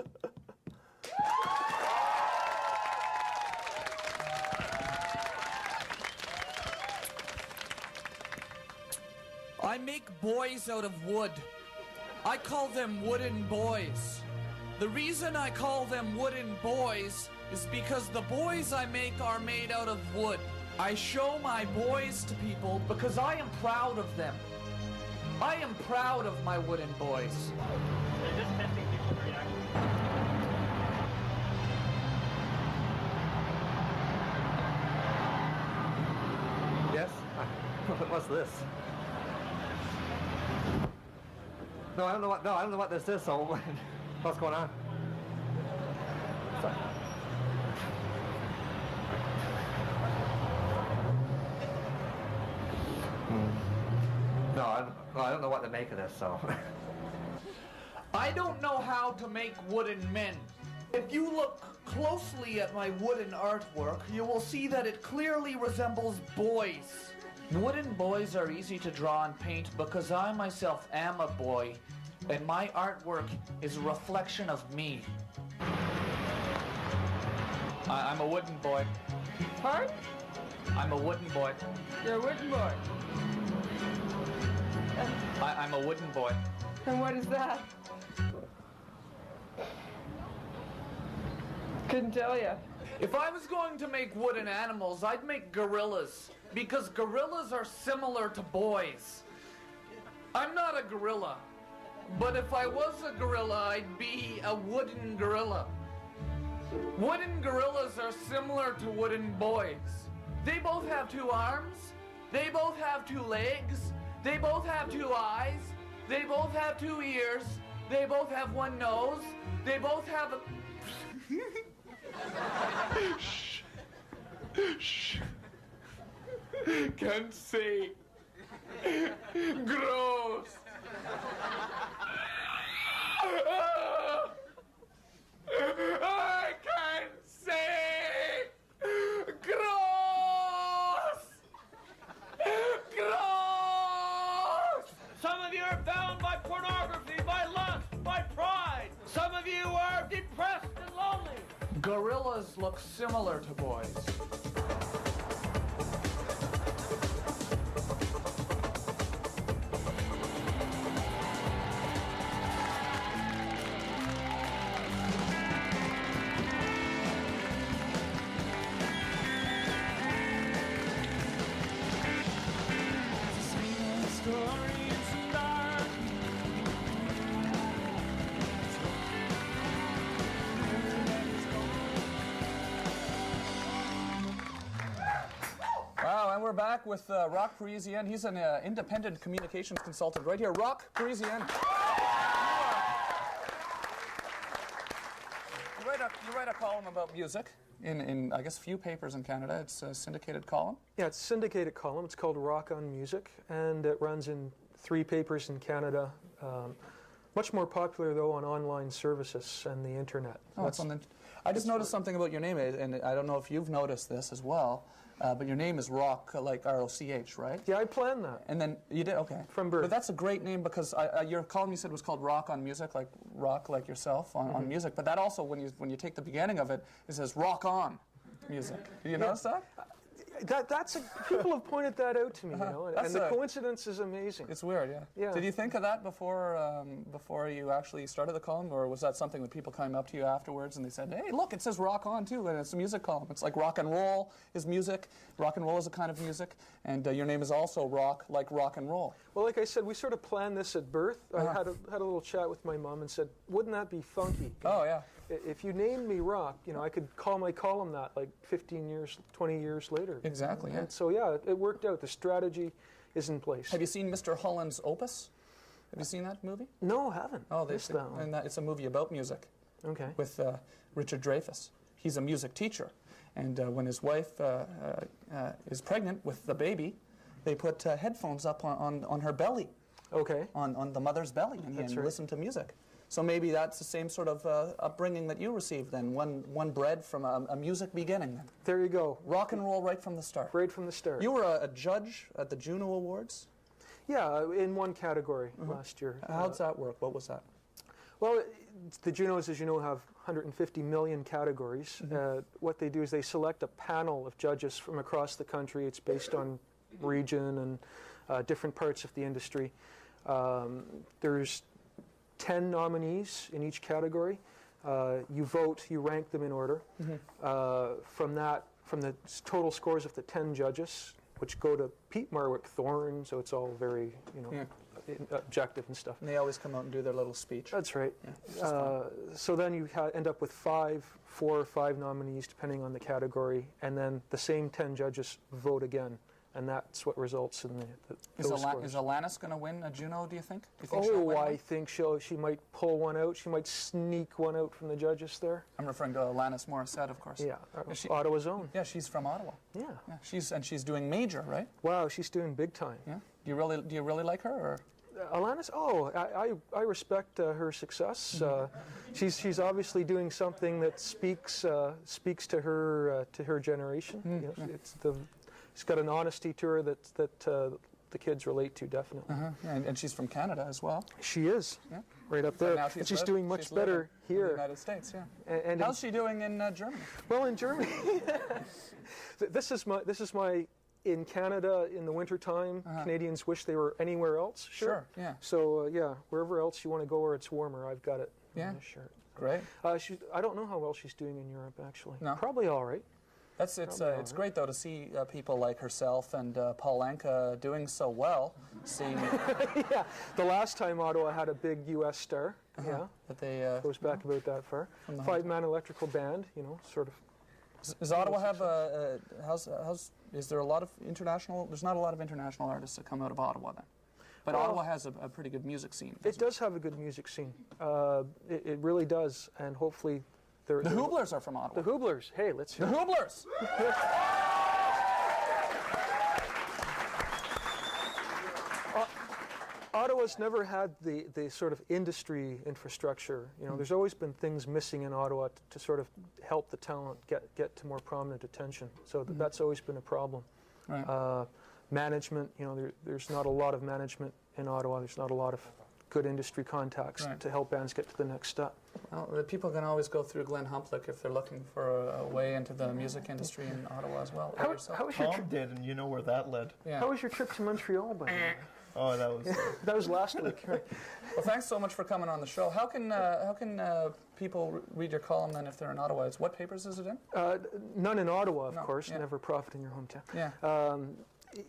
Speaker 4: I make boys out of wood. I call them wooden boys. The reason I call them wooden boys is because the boys I make are made out of wood. I show my boys to people because I am proud of them. I am proud of my wooden boys.
Speaker 12: They're just testing people's reactions.
Speaker 13: Yes? What's this? No, I don't know what this is, so what's going on? Sorry. No, I don't know what to make of this, so.
Speaker 4: I don't know how to make wooden men. If you look closely at my wooden artwork, you will see that it clearly resembles boys. Wooden boys are easy to draw and paint because I myself am a boy, and my artwork is a reflection of me. I'm a wooden boy.
Speaker 14: Pardon?
Speaker 4: I'm a wooden boy.
Speaker 14: You're a wooden boy.
Speaker 4: I'm a wooden boy.
Speaker 14: And what is that? Couldn't tell you.
Speaker 4: If I was going to make wooden animals, I'd make gorillas, because gorillas are similar to boys. I'm not a gorilla, but if I was a gorilla, I'd be a wooden gorilla. Wooden gorillas are similar to wooden boys. They both have 2 arms, they both have 2 legs, they both have 2 eyes, they both have 2 ears, they both have 1 nose, they both have a... Shh. Shh. Can't say. Gross. I can't say. Gross. Gross.
Speaker 15: Some of you are bound by pornography, by lust, by pride. Some of you are depressed and lonely.
Speaker 4: Gorillas look similar to boys.
Speaker 1: Wow, and we're back with Roch Parisien. He's an independent communications consultant right here. Roch Parisien. You write a column about music in I guess, few papers in Canada. It's a syndicated column.
Speaker 16: Yeah, it's a syndicated column. It's called Roch on Music, and it runs in 3 papers in Canada. Much more popular, though, on online services and the internet.
Speaker 1: Oh, it's on the... I just noticed something about your name, and I don't know if you've noticed this as well, but your name is Roch, like R-O-C-H, right?
Speaker 16: Yeah, I planned that.
Speaker 1: And then you did? Okay.
Speaker 16: From birth.
Speaker 1: But that's a great name because your column you said was called Roch on Music, like rock like yourself on music. But that also, when you take the beginning of it, it says Roch on Music. Did you notice that?
Speaker 16: People have pointed that out to me, you know, and the coincidence is amazing.
Speaker 1: It's weird, yeah. Did you think of that before you actually started the column, or was that something that people came up to you afterwards and they said, hey, look, it says rock on too, and it's a music column. It's like rock and roll is music. Rock and roll is a kind of music, and your name is also rock, like rock and roll.
Speaker 16: Well, like I said, we sort of planned this at birth. I had a little chat with my mom and said, wouldn't that be funky?
Speaker 1: Oh, yeah.
Speaker 16: If you named me Rock, you know, I could call my column that like 15 years, 20 years later.
Speaker 1: Exactly, yeah.
Speaker 16: And so, yeah, it worked out. The strategy is in place.
Speaker 1: Have you seen Mr. Holland's Opus? Have you seen that movie?
Speaker 16: No, I haven't.
Speaker 1: Oh, it's a movie about music.
Speaker 16: Okay.
Speaker 1: With Richard Dreyfuss. He's a music teacher. And when his wife is pregnant with the baby, they put headphones up on her belly.
Speaker 16: Okay.
Speaker 1: On the mother's belly, and listen to music. So maybe that's the same sort of upbringing that you received then, one bred from a music beginning then.
Speaker 16: There you go.
Speaker 1: Rock and roll right from the start.
Speaker 16: Right from the start.
Speaker 1: You were a judge at the Juno Awards?
Speaker 16: Yeah, in one category last year.
Speaker 1: How does that work? What was that?
Speaker 16: Well, the Junos, as you know, have 150 million categories. What they do is they select a panel of judges from across the country. It's based on region and different parts of the industry. There's 10 nominees in each category. You vote, you rank them in order. From the total scores of the 10 judges, which go to Pete Marwick Thorne, so it's all very, you know, objective and stuff.
Speaker 1: And they always come out and do their little speech.
Speaker 16: That's right. Yeah, so then you end up with 4 or 5 nominees, depending on the category, and then the same 10 judges vote again. And that's what results in those scores.
Speaker 1: Is Alanis going to win a Juno, do you think?
Speaker 16: I think she might pull one out. She might sneak one out from the judges there.
Speaker 1: I'm referring to Alanis Morissette, of course.
Speaker 16: Yeah, Ottawa's own.
Speaker 1: Yeah, she's from Ottawa.
Speaker 16: Yeah.
Speaker 1: She's doing major, right?
Speaker 16: Wow, she's doing big time.
Speaker 1: Yeah. Do you really like her? Or?
Speaker 16: Alanis? Oh, I respect her success. She's obviously doing something that speaks to her generation. You know, She's got an honesty to her that the kids relate to, definitely.
Speaker 1: And she's from Canada as well.
Speaker 16: She is, right up there. And she's doing much better here.
Speaker 1: In the United States, yeah. And how's she doing in Germany?
Speaker 16: Well, in Germany, this is my. In Canada, in the wintertime, Canadians wish they were anywhere else.
Speaker 1: Sure, yeah.
Speaker 16: So, wherever else you want to go where it's warmer, I've got it on this shirt.
Speaker 1: Great.
Speaker 16: I don't know how well she's doing in Europe, actually.
Speaker 1: No?
Speaker 16: Probably all right.
Speaker 1: It's great, though, to see people like herself and Paul Anka doing so well.
Speaker 16: Yeah, the last time Ottawa had a big U.S. star.
Speaker 1: But they
Speaker 16: goes back about that far. 5-man electrical band, you know, sort of.
Speaker 1: Does Ottawa have is there a lot of international? There's not a lot of international artists that come out of Ottawa then. But Ottawa has a pretty good music scene.
Speaker 16: It does have a good music scene. It really does, and hopefully.
Speaker 1: The Hooblers are from Ottawa.
Speaker 16: The Hooblers. Hey, let's hear
Speaker 1: the Hooblers.
Speaker 16: Ottawa's never had the sort of industry infrastructure. You know, there's always been things missing in Ottawa to sort of help the talent get to more prominent attention. So that's always been a problem.
Speaker 1: Right.
Speaker 16: Management. You know, there's not a lot of management in Ottawa. There's not a lot of good industry contacts to help bands get to the next step.
Speaker 1: Well, the people can always go through Glenn Humplick if they're looking for a way into the music industry in Ottawa as well.
Speaker 2: How was your trip? Did, and you know where that led.
Speaker 1: Yeah.
Speaker 16: How was your trip to Montreal, by the way?
Speaker 2: Oh, that was
Speaker 16: that was last week. Right.
Speaker 1: Well, thanks so much for coming on the show. How can people read your column then if they're in Ottawa? What papers is it in?
Speaker 16: None in Ottawa, of course. Never profit in your hometown.
Speaker 1: Yeah.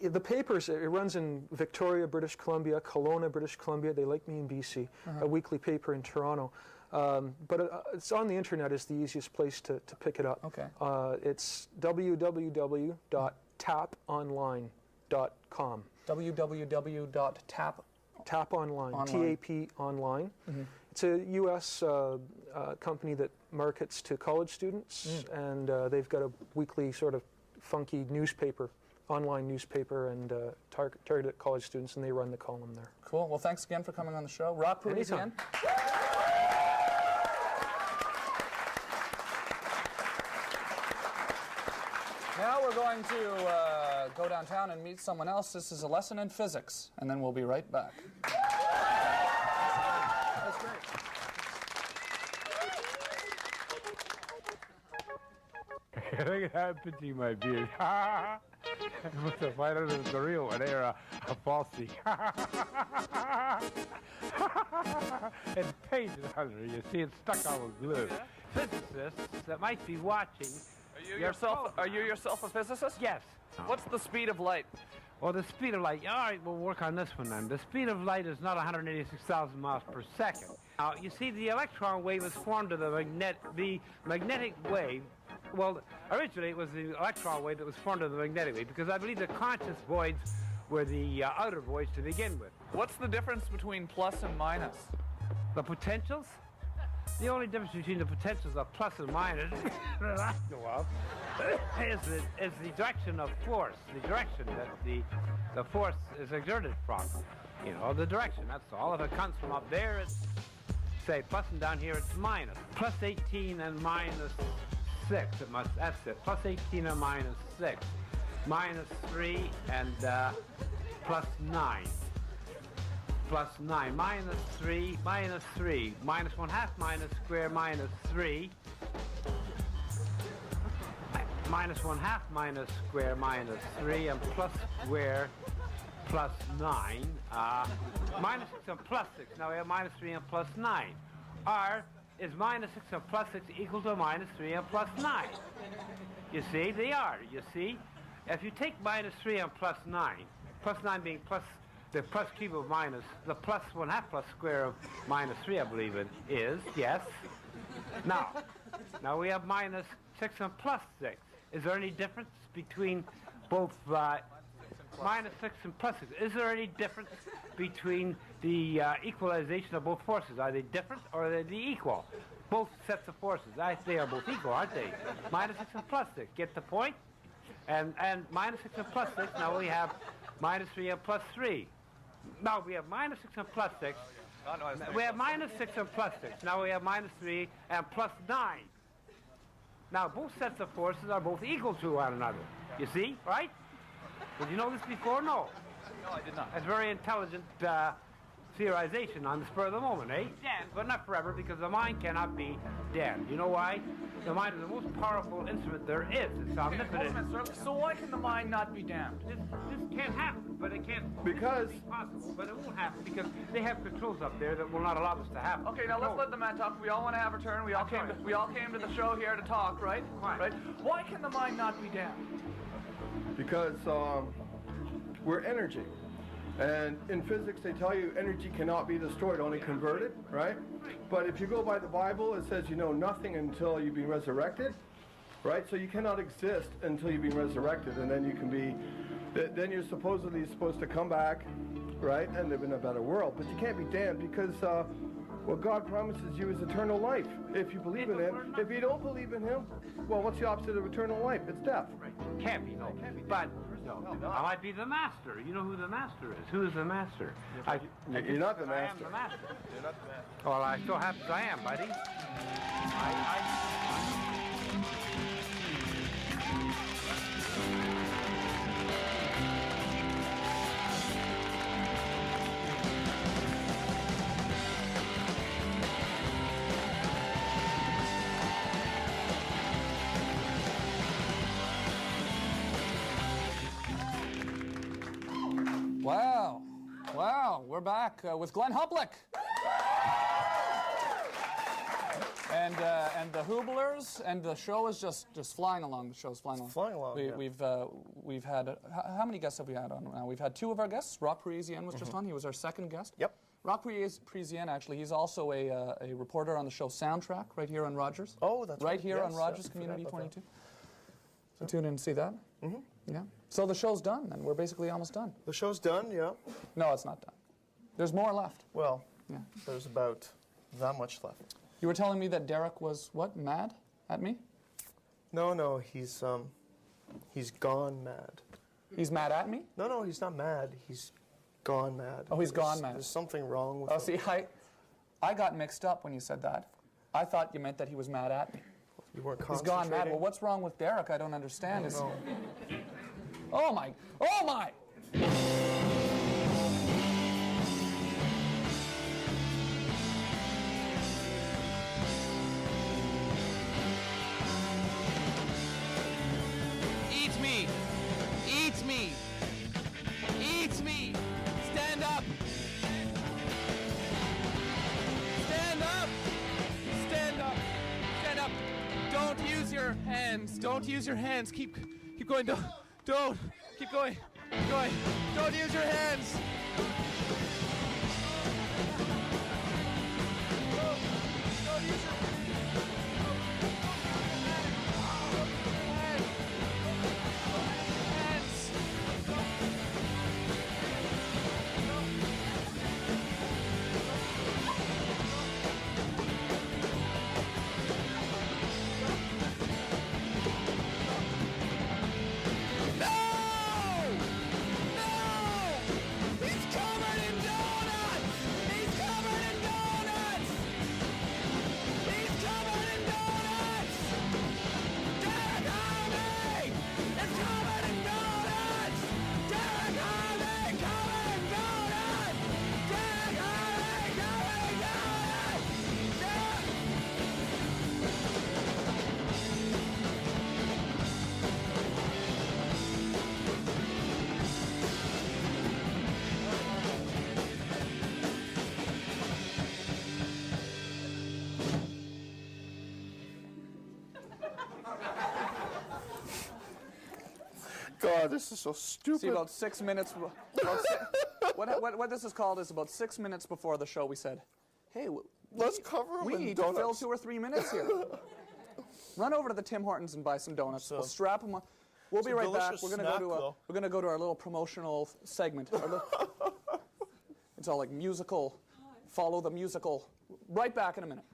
Speaker 16: The papers, it runs in Victoria, British Columbia, Kelowna, British Columbia. They like me in BC. A weekly paper in Toronto. But it's on the internet is the easiest place to pick it up.
Speaker 1: Okay.
Speaker 16: It's www.taponline.com.
Speaker 1: www.taponline.
Speaker 16: TAP online. It's a U.S. Company that markets to college students, and they've got a weekly sort of funky newspaper, online newspaper, and targeted at college students, and they run the column there.
Speaker 1: Cool. Well, thanks again for coming on the show. Roch Parisien. Now we're going to go downtown and meet someone else. This is a lesson in physics, and then we'll be right back. That's great.
Speaker 17: Look at that pitching my beard. But the fighter is the real one. They're a falsie. It's painted under. You see, it's stuck on with glue. Physicists that might be watching.
Speaker 4: Are you yourself a physicist?
Speaker 17: Yes.
Speaker 4: What's the speed of light?
Speaker 17: Well, the speed of light, all right, we'll work on this one then. The speed of light is not 186,000 miles per second. Now, you see, the electron wave is formed of the magnetic wave. Well, originally it was the electron wave that was formed of the magnetic wave, because I believe the conscious voids were the outer voids to begin with.
Speaker 4: What's the difference between plus and minus?
Speaker 17: The potentials? The only difference between the potentials of plus and minus that I know of is the direction of force, the direction that the force is exerted from. You know, the direction, that's all. If it comes from up there, it's, say, plus, and down here it's minus. Plus 18 and minus 6, that's it. Plus 18 and minus 6. Minus 3 and plus 9. Plus 9, minus 3, minus 3, minus 1/2, minus square, minus 3, minus 1/2, minus square, minus 3, and plus square, plus 9, minus 6 and plus 6. Now we have minus 3 and plus 9. Or is minus 6 and plus 6 equal to minus 3 and plus 9? You see, they are. You see, if you take minus 3 and plus 9 being plus the plus cube of minus, the plus 1/2 plus square of minus 3, I believe it is, yes. Now we have minus 6 and plus 6. Is there any difference between both minus 6 and plus 6? Is there any difference between the equalization of both forces? Are they different or are they equal? Both sets of forces, they are both equal, aren't they? Minus 6 and plus 6, get the point? And minus 6 and plus 6, now we have minus 3 and plus 3. Now we have minus 6 and plus 6. We have minus 6 and plus 6. Now we have minus 3 and plus 9. Now both sets of forces are both equal to one another. You see, right? Did you know this before? No.
Speaker 4: No, I did not.
Speaker 17: That's very intelligent theorization on the spur of the moment, eh? Damned, but not forever, because the mind cannot be damned. You know why? The mind is the most powerful instrument there is. It's omnipotent.
Speaker 4: So why can the mind not be damned?
Speaker 17: This can't happen, but it can't.
Speaker 2: Because
Speaker 17: it's possible, but it won't happen because they have controls up there that will not allow this to happen.
Speaker 4: Okay, now let's let the man talk. We all want to have a turn. We all came to the show here to talk, right? Right. Why can the mind not be damned?
Speaker 2: Because we're energy. And in physics, they tell you energy cannot be destroyed, only converted, right? But if you go by the Bible, it says you know nothing until you've been resurrected, right? So you cannot exist until you've been resurrected, and then you can be, then you're supposedly supposed to come back, right, and live in a better world. But you can't be damned because what God promises you is eternal life if you believe in Him. If you don't believe in Him, well, what's the opposite of eternal life? It's death.
Speaker 17: Can't be, no. But I might be the master. You know who the master is. Who is the master?
Speaker 2: You're not the master.
Speaker 17: I am the master.
Speaker 2: You're not the master.
Speaker 17: Well, I so happens I am, buddy.
Speaker 1: Wow, we're back with Glenn Hublick. And the Hooblers, and the show is just flying along. The show's flying along.
Speaker 2: Flying along.
Speaker 1: We've had how many guests have we had on now? We've had 2 of our guests. Roch Parisien was just on. He was our second guest.
Speaker 2: Yep.
Speaker 1: Roch Parisien, actually, he's also a reporter on the show Soundtrack right here on Rogers.
Speaker 2: Oh, that's
Speaker 1: right here on Rogers Community 22. So tune in and see that.
Speaker 2: Mm-hmm.
Speaker 1: Yeah. So the show's done, and we're basically almost done.
Speaker 2: The show's done, yeah.
Speaker 1: No, it's not done. There's more left.
Speaker 2: Well,
Speaker 1: yeah.
Speaker 2: There's about that much left.
Speaker 1: You were telling me that Derek was, what, mad at me?
Speaker 2: No, he's gone mad.
Speaker 1: He's mad at me?
Speaker 2: No, he's not mad. He's gone mad.
Speaker 1: Oh, he's gone mad.
Speaker 2: There's something wrong with him.
Speaker 1: See, I got mixed up when you said that. I thought you meant that he was mad at me.
Speaker 2: You weren't
Speaker 1: He's
Speaker 2: concentrating.
Speaker 1: gone mad. Well, what's wrong with Derek? I don't understand.
Speaker 2: No.
Speaker 1: Oh, my. Oh, my.
Speaker 4: Eat me! Eat your hands. Don't use your hands. Keep going. Don't. Keep going. Keep going. Don't use your hands. Don't use your hands.
Speaker 6: God, this is so stupid.
Speaker 1: See, about 6 minutes. What this is called is about 6 minutes before the show. We said, "Hey,
Speaker 6: let's cover them.
Speaker 1: We need to fill 2 or 3 minutes here. Run over to the Tim Hortons and buy some donuts. We'll strap them on. We'll be right back. We're gonna go to our little promotional segment. It's all like musical. Follow the musical. Right back in a minute."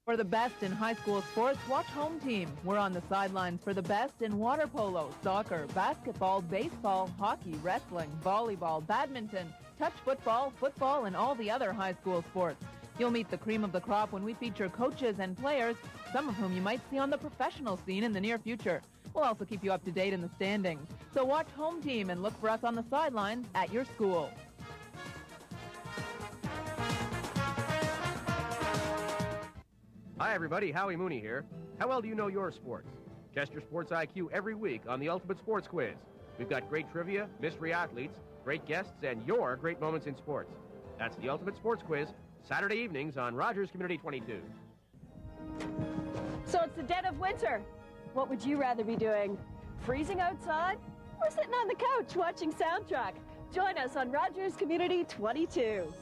Speaker 18: For the best in high school sports, watch Home Team. We're on the sidelines for the best in water polo, soccer, basketball, baseball, hockey, wrestling, volleyball, badminton, touch football, football, and all the other high school sports. You'll meet the cream of the crop when we feature coaches and players, some of whom you might see on the professional scene in the near future. We'll also keep you up to date in the standings. So watch Home Team and look for us on the sidelines at your school.
Speaker 19: Hi everybody, Howie Mooney here. How well do you know your sports? Test your sports IQ every week on the Ultimate Sports Quiz. We've got great trivia, mystery athletes, great guests, and your great moments in sports. That's the Ultimate Sports Quiz, Saturday evenings on Rogers Community 22.
Speaker 20: So it's the dead of winter. What would you rather be doing? Freezing outside or sitting on the couch watching Soundtrack? Join us on Rogers Community 22.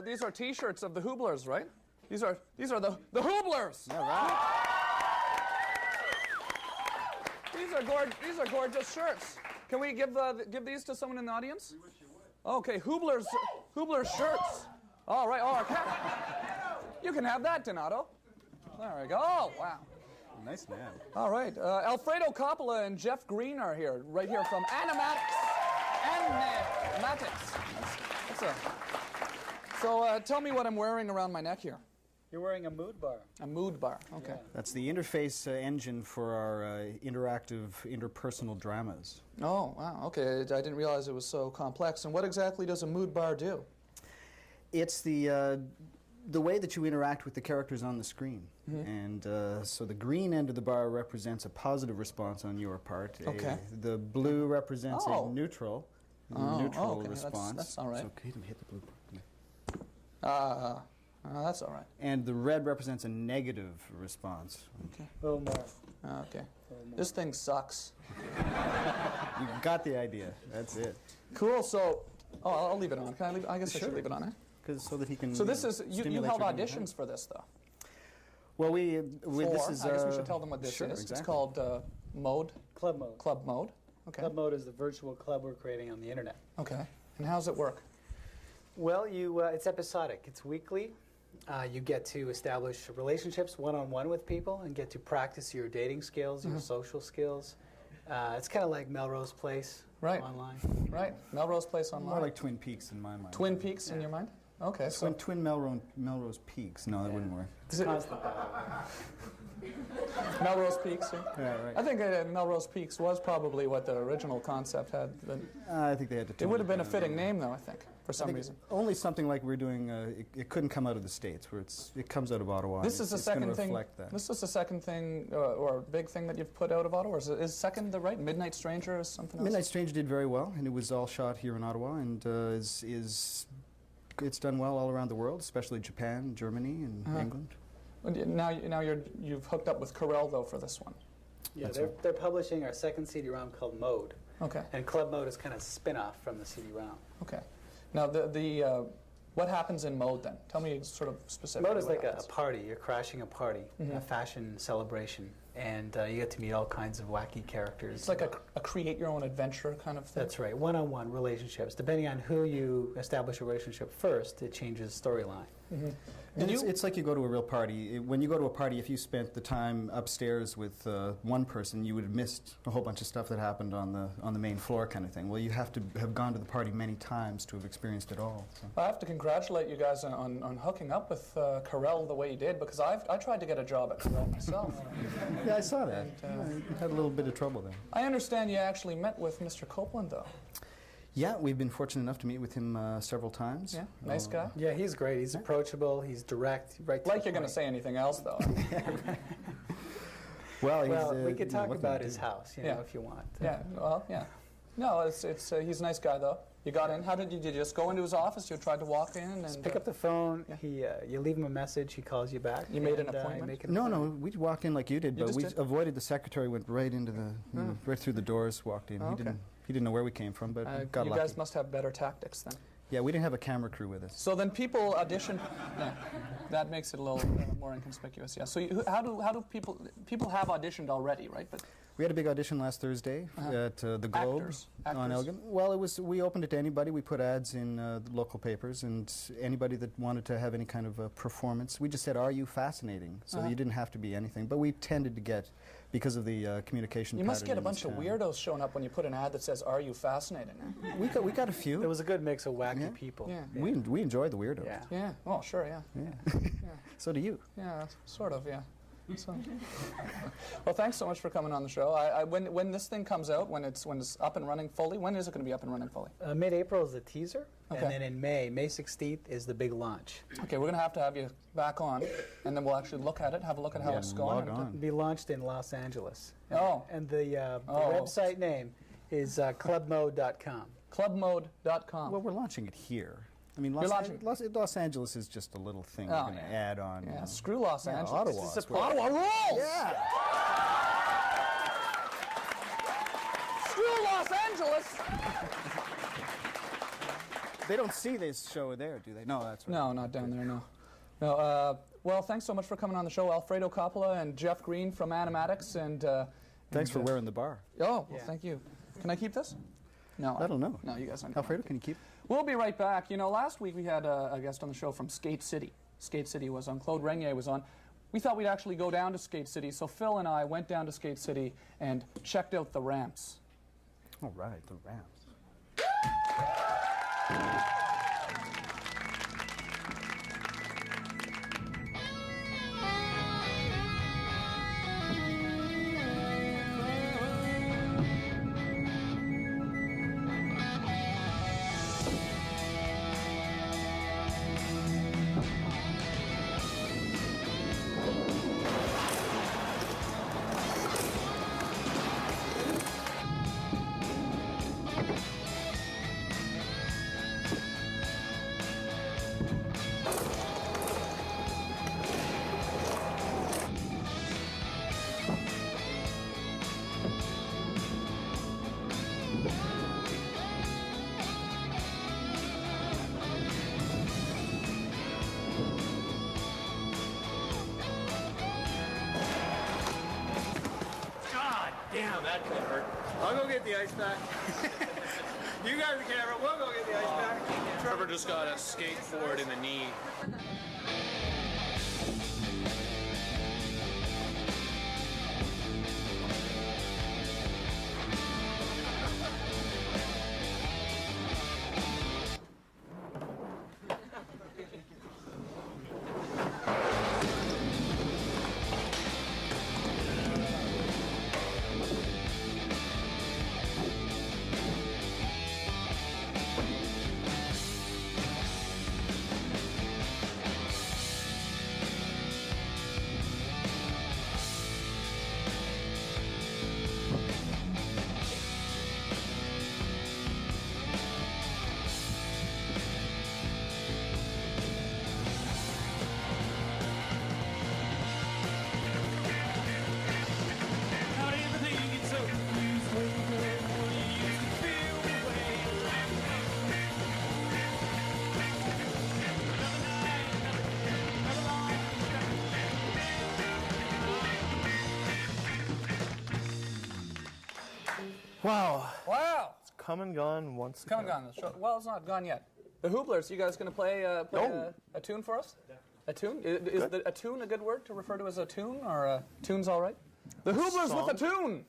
Speaker 1: These are T-shirts of the Hooblers, right? These are the Hublers.
Speaker 6: All right.
Speaker 1: These are gorgeous shirts. Can we give these to someone in the audience? We wish you would. Okay, Hublers shirts. All right. Oh, okay. You can have that, Donato. There we go. Oh, wow.
Speaker 6: Nice man.
Speaker 1: All right. Alfredo Coppola and Jeff Green are here, right here from Animatics. That's a. So tell me what I'm wearing around my neck here.
Speaker 21: You're wearing a mood bar.
Speaker 1: A mood bar, okay.
Speaker 21: Yeah.
Speaker 22: That's the interface engine for our interactive interpersonal dramas.
Speaker 1: Oh, wow, okay. I didn't realize it was so complex. And what exactly does a mood bar do?
Speaker 22: It's the way that you interact with the characters on the screen. Mm-hmm. And so the green end of the bar represents a positive response on your part.
Speaker 1: Okay.
Speaker 22: The blue represents a neutral
Speaker 1: okay.
Speaker 22: response.
Speaker 1: That's all right.
Speaker 22: It's okay to hit the blue part.
Speaker 1: That's all right.
Speaker 22: And the red represents a negative response.
Speaker 1: Okay.
Speaker 21: A little more.
Speaker 1: Okay. This thing sucks.
Speaker 22: You got the idea. That's it.
Speaker 1: Cool. So, I'll leave it on. Can I leave? I guess I should leave it on, eh?
Speaker 22: Because so that he can.
Speaker 1: So this is you held auditions for this though.
Speaker 22: Well, this is.
Speaker 1: I guess we should tell them what this is.
Speaker 22: Exactly.
Speaker 1: It's called Mode.
Speaker 21: Club Mode.
Speaker 1: Club Mode. Okay.
Speaker 21: Club Mode is the virtual club we're creating on the internet.
Speaker 1: Okay. And how does it work?
Speaker 21: Well, it's episodic. It's weekly. You get to establish relationships one-on-one with people and get to practice your dating skills, your social skills. It's kind of like Melrose Place online.
Speaker 1: Right, Melrose Place online.
Speaker 22: More like Twin Peaks in my mind.
Speaker 1: Twin Peaks in your mind? Okay. So
Speaker 22: Twin Melrose Peaks. No, that wouldn't work.
Speaker 1: Melrose Peaks.
Speaker 22: Yeah, right.
Speaker 1: I think Melrose Peaks was probably what the original concept had.
Speaker 22: I think they had to.
Speaker 1: It would have been a fitting name, though. I think for some reason.
Speaker 22: Only something like we're doing. It couldn't come out of the States, where it comes out of Ottawa.
Speaker 1: This is the second thing.
Speaker 22: That.
Speaker 1: This is the second thing or big thing that you've put out of Ottawa. Is second the right? Midnight Stranger or something else?
Speaker 22: Midnight Stranger did very well, and it was all shot here in Ottawa, and it's done well all around the world, especially Japan, Germany, and England.
Speaker 1: Now you've hooked up with Corel though for this one.
Speaker 21: Yeah, they're publishing our second CD-ROM called Mode.
Speaker 1: Okay.
Speaker 21: And Club Mode is kind of a spin-off from the CD-ROM.
Speaker 1: Okay. Now what happens in Mode then? Tell me sort of specifically.
Speaker 21: Mode is like a party. You're crashing a party, a fashion celebration, and you get to meet all kinds of wacky characters.
Speaker 1: It's like a create-your-own-adventure kind of thing?
Speaker 21: That's right, one-on-one relationships. Depending on who you establish a relationship first, it changes storyline.
Speaker 22: It's like you go to a real party. When you go to a party, if you spent the time upstairs with one person, you would have missed a whole bunch of stuff that happened on the main floor kind of thing. Well, you have to have gone to the party many times to have experienced it all. So.
Speaker 1: I have to congratulate you guys on hooking up with Corel the way you did, because I tried to get a job at Corel myself.
Speaker 22: Yeah, I saw that. I had a little bit of trouble there.
Speaker 1: I understand you actually met with Mr. Copeland, though.
Speaker 22: Yeah, we've been fortunate enough to meet with him several times.
Speaker 1: Yeah, nice guy.
Speaker 21: Yeah, he's great. He's approachable. He's direct. Right.
Speaker 1: Like you're going to say anything else, though.
Speaker 21: Well, we could talk about his house, you know, if you want.
Speaker 1: Yeah. Well, yeah. No, he's a nice guy, though. You got in. How did you just go into his office? You tried to walk in and
Speaker 21: just pick up the phone. Yeah. You leave him a message. He calls you back.
Speaker 1: You made an appointment.
Speaker 22: No, we walked in like you did, but we avoided the secretary. Went right into the right through the doors. Walked in. He didn't know where we came from, but got lucky.
Speaker 1: You guys must have better tactics then.
Speaker 22: Yeah, we didn't have a camera crew with us.
Speaker 1: So then people audition. Yeah, that makes it a little more inconspicuous. Yeah. So how do people have auditioned already, right? But
Speaker 22: we had a big audition last Thursday at the Globe on Elgin. Well, we opened it to anybody. We put ads in the local papers, and anybody that wanted to have any kind of a performance. We just said, "Are you fascinating?" So you didn't have to be anything. But we tended to get, because of the communication.
Speaker 1: You must get a bunch of weirdos showing up when you put an ad that says, "Are you fascinating?"
Speaker 22: We got a few.
Speaker 21: There was a good mix of wacky people.
Speaker 1: Yeah.
Speaker 22: We enjoy the weirdos.
Speaker 1: Yeah. Oh, sure. Yeah.
Speaker 22: So do you.
Speaker 1: Yeah. Sort of. Yeah. So. Well, thanks so much for coming on the show. When this thing comes out, when it's up and running fully, when is it going to be up and running fully?
Speaker 21: Mid-April is the teaser,
Speaker 1: okay.
Speaker 21: And then in May 16th is the big launch.
Speaker 1: Okay, we're going to have you back on, and then we'll actually look at it, have a look at how it's going.
Speaker 22: It'll
Speaker 21: be launched in Los Angeles.
Speaker 1: Oh.
Speaker 21: And the website name is clubmode.com.
Speaker 1: Clubmode.com.
Speaker 22: Well, we're launching it here. I mean, Los Angeles is just a little thing we're going to add on.
Speaker 1: Yeah, screw Los Angeles.
Speaker 22: Ottawa.
Speaker 1: Ottawa rules!
Speaker 22: Yeah.
Speaker 1: Screw Los Angeles!
Speaker 22: They don't see this show there, do they? No, that's right.
Speaker 1: No, not down there, no. Well, thanks so much for coming on the show, Alfredo Coppola and Jeff Green from Animatics. And
Speaker 22: thanks for wearing the bar.
Speaker 1: Oh, well, thank you. Can I keep this? No.
Speaker 22: I don't know.
Speaker 1: No, you guys don't.
Speaker 22: Alfredo, can you keep it?
Speaker 1: We'll be right back. You know, last week we had a guest on the show from Skate City. Skate City was on. Claude Renier was on. We thought we'd actually go down to Skate City, so Phil and I went down to Skate City and checked out the ramps.
Speaker 22: All right, the ramps.
Speaker 15: Damn, that could hurt. I'll go get the ice pack. You guys the camera, we'll go get the ice pack.
Speaker 5: Trevor just got a skateboard in the knee.
Speaker 1: Wow. Wow.
Speaker 3: It's come and gone once
Speaker 1: Come and
Speaker 3: ago.
Speaker 1: gone. Well, it's not gone yet. The Hooblers, you guys going to play, a tune for us? A tune? Is a tune a good word to refer to as a tune, or a tune's all right? The Hooblers with a tune!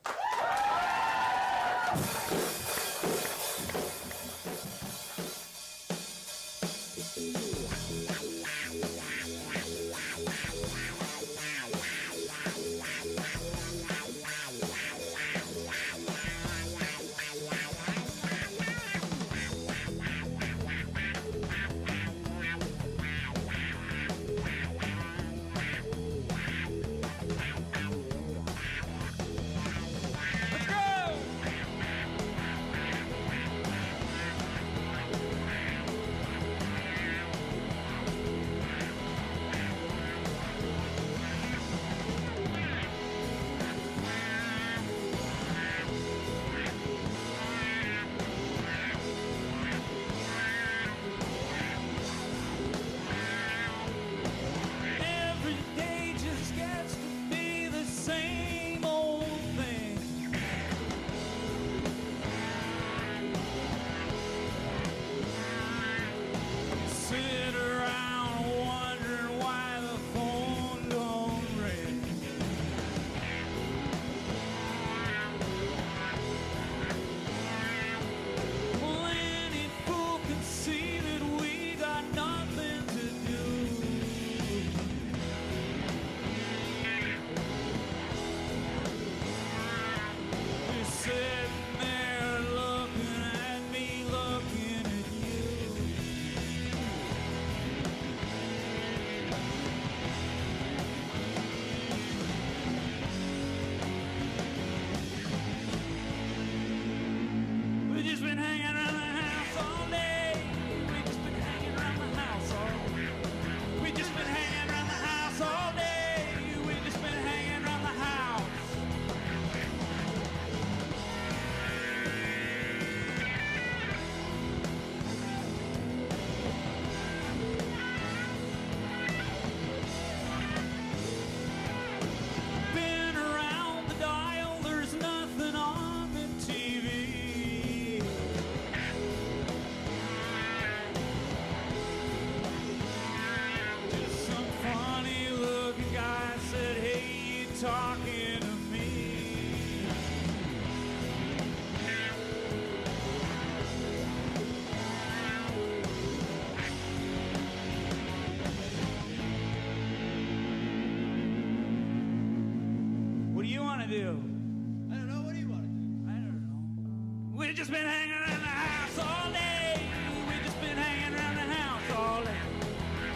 Speaker 15: We've just been hanging around the house all day. We've just been hanging around the house all day.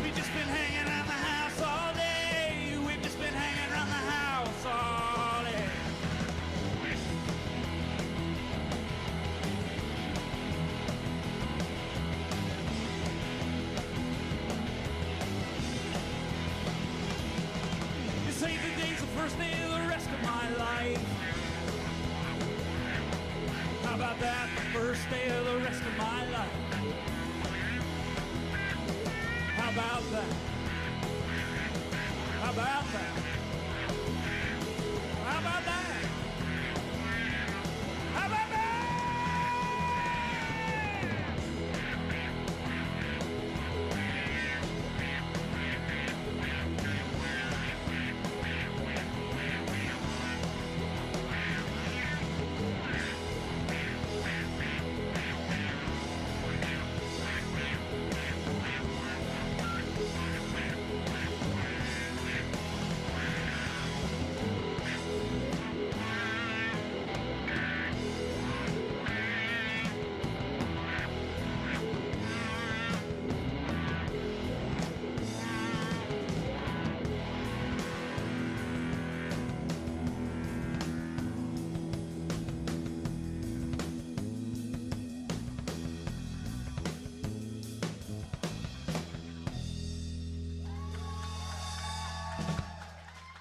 Speaker 15: We've just been hanging around the house all day. We've just been hanging around the house all day. This ain't the day's the first day of the rest of my life. How about that, the first day of the rest of my life? How about that? How about that? How about that? How about that?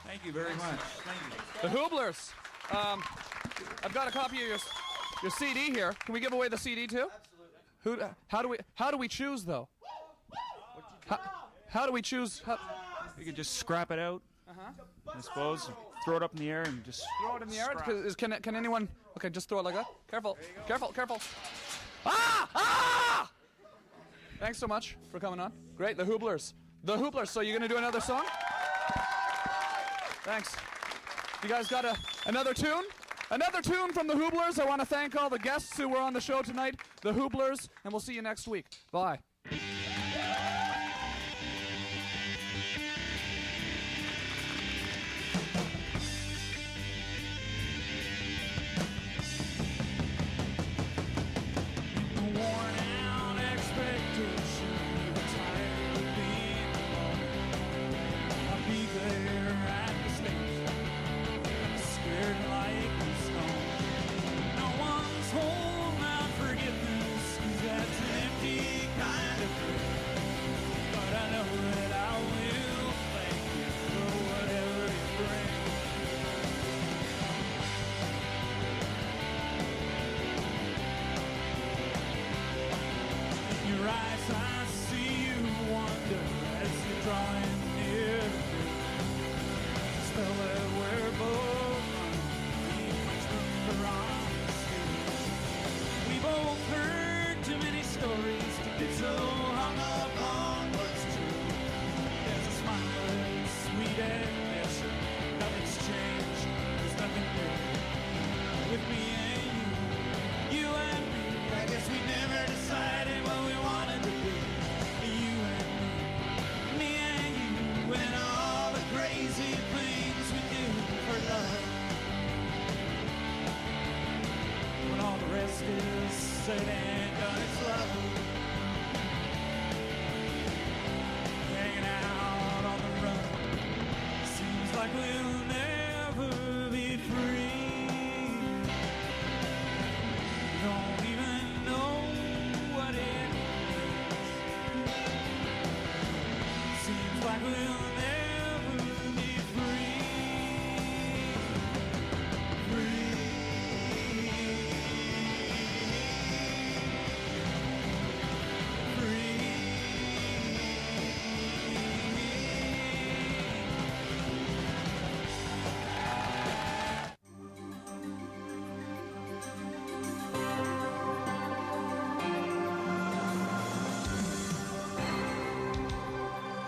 Speaker 15: Thank you very much. Thank you.
Speaker 4: The Hublers. I've got a copy of your CD here. Can we give away the CD too? Absolutely. How do we choose though? How do we choose?
Speaker 7: You could just scrap it out.
Speaker 3: I suppose. Throw it up in the air and just
Speaker 4: Throw it in the air.
Speaker 3: scrap.
Speaker 4: Can anyone? Okay, just throw it like that. Careful, careful, careful. Ah! Ah! Thanks so much for coming on. Great, the Hooblers. The Hooblers. So you're gonna do another song? Thanks. You guys got another tune? Another tune from the Hooblers. I want to thank all the guests who were on the show tonight, the Hooblers, and we'll see you next week. Bye.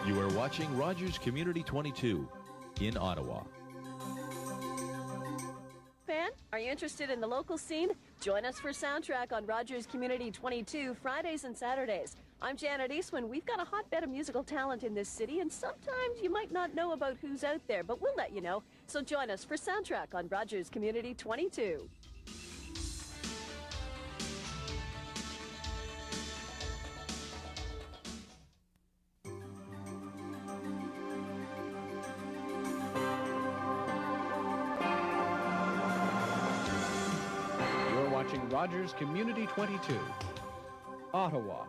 Speaker 7: You are watching Rogers Community 22 in Ottawa.
Speaker 20: Fan, are you interested in the local scene? Join us for Soundtrack on Rogers Community 22 Fridays and Saturdays. I'm Janet Eastman. We've got a hotbed of musical talent in this city, and sometimes you might not know about who's out there, but we'll let you know. So join us for Soundtrack on Rogers Community 22.
Speaker 19: Rogers Community 22, Ottawa.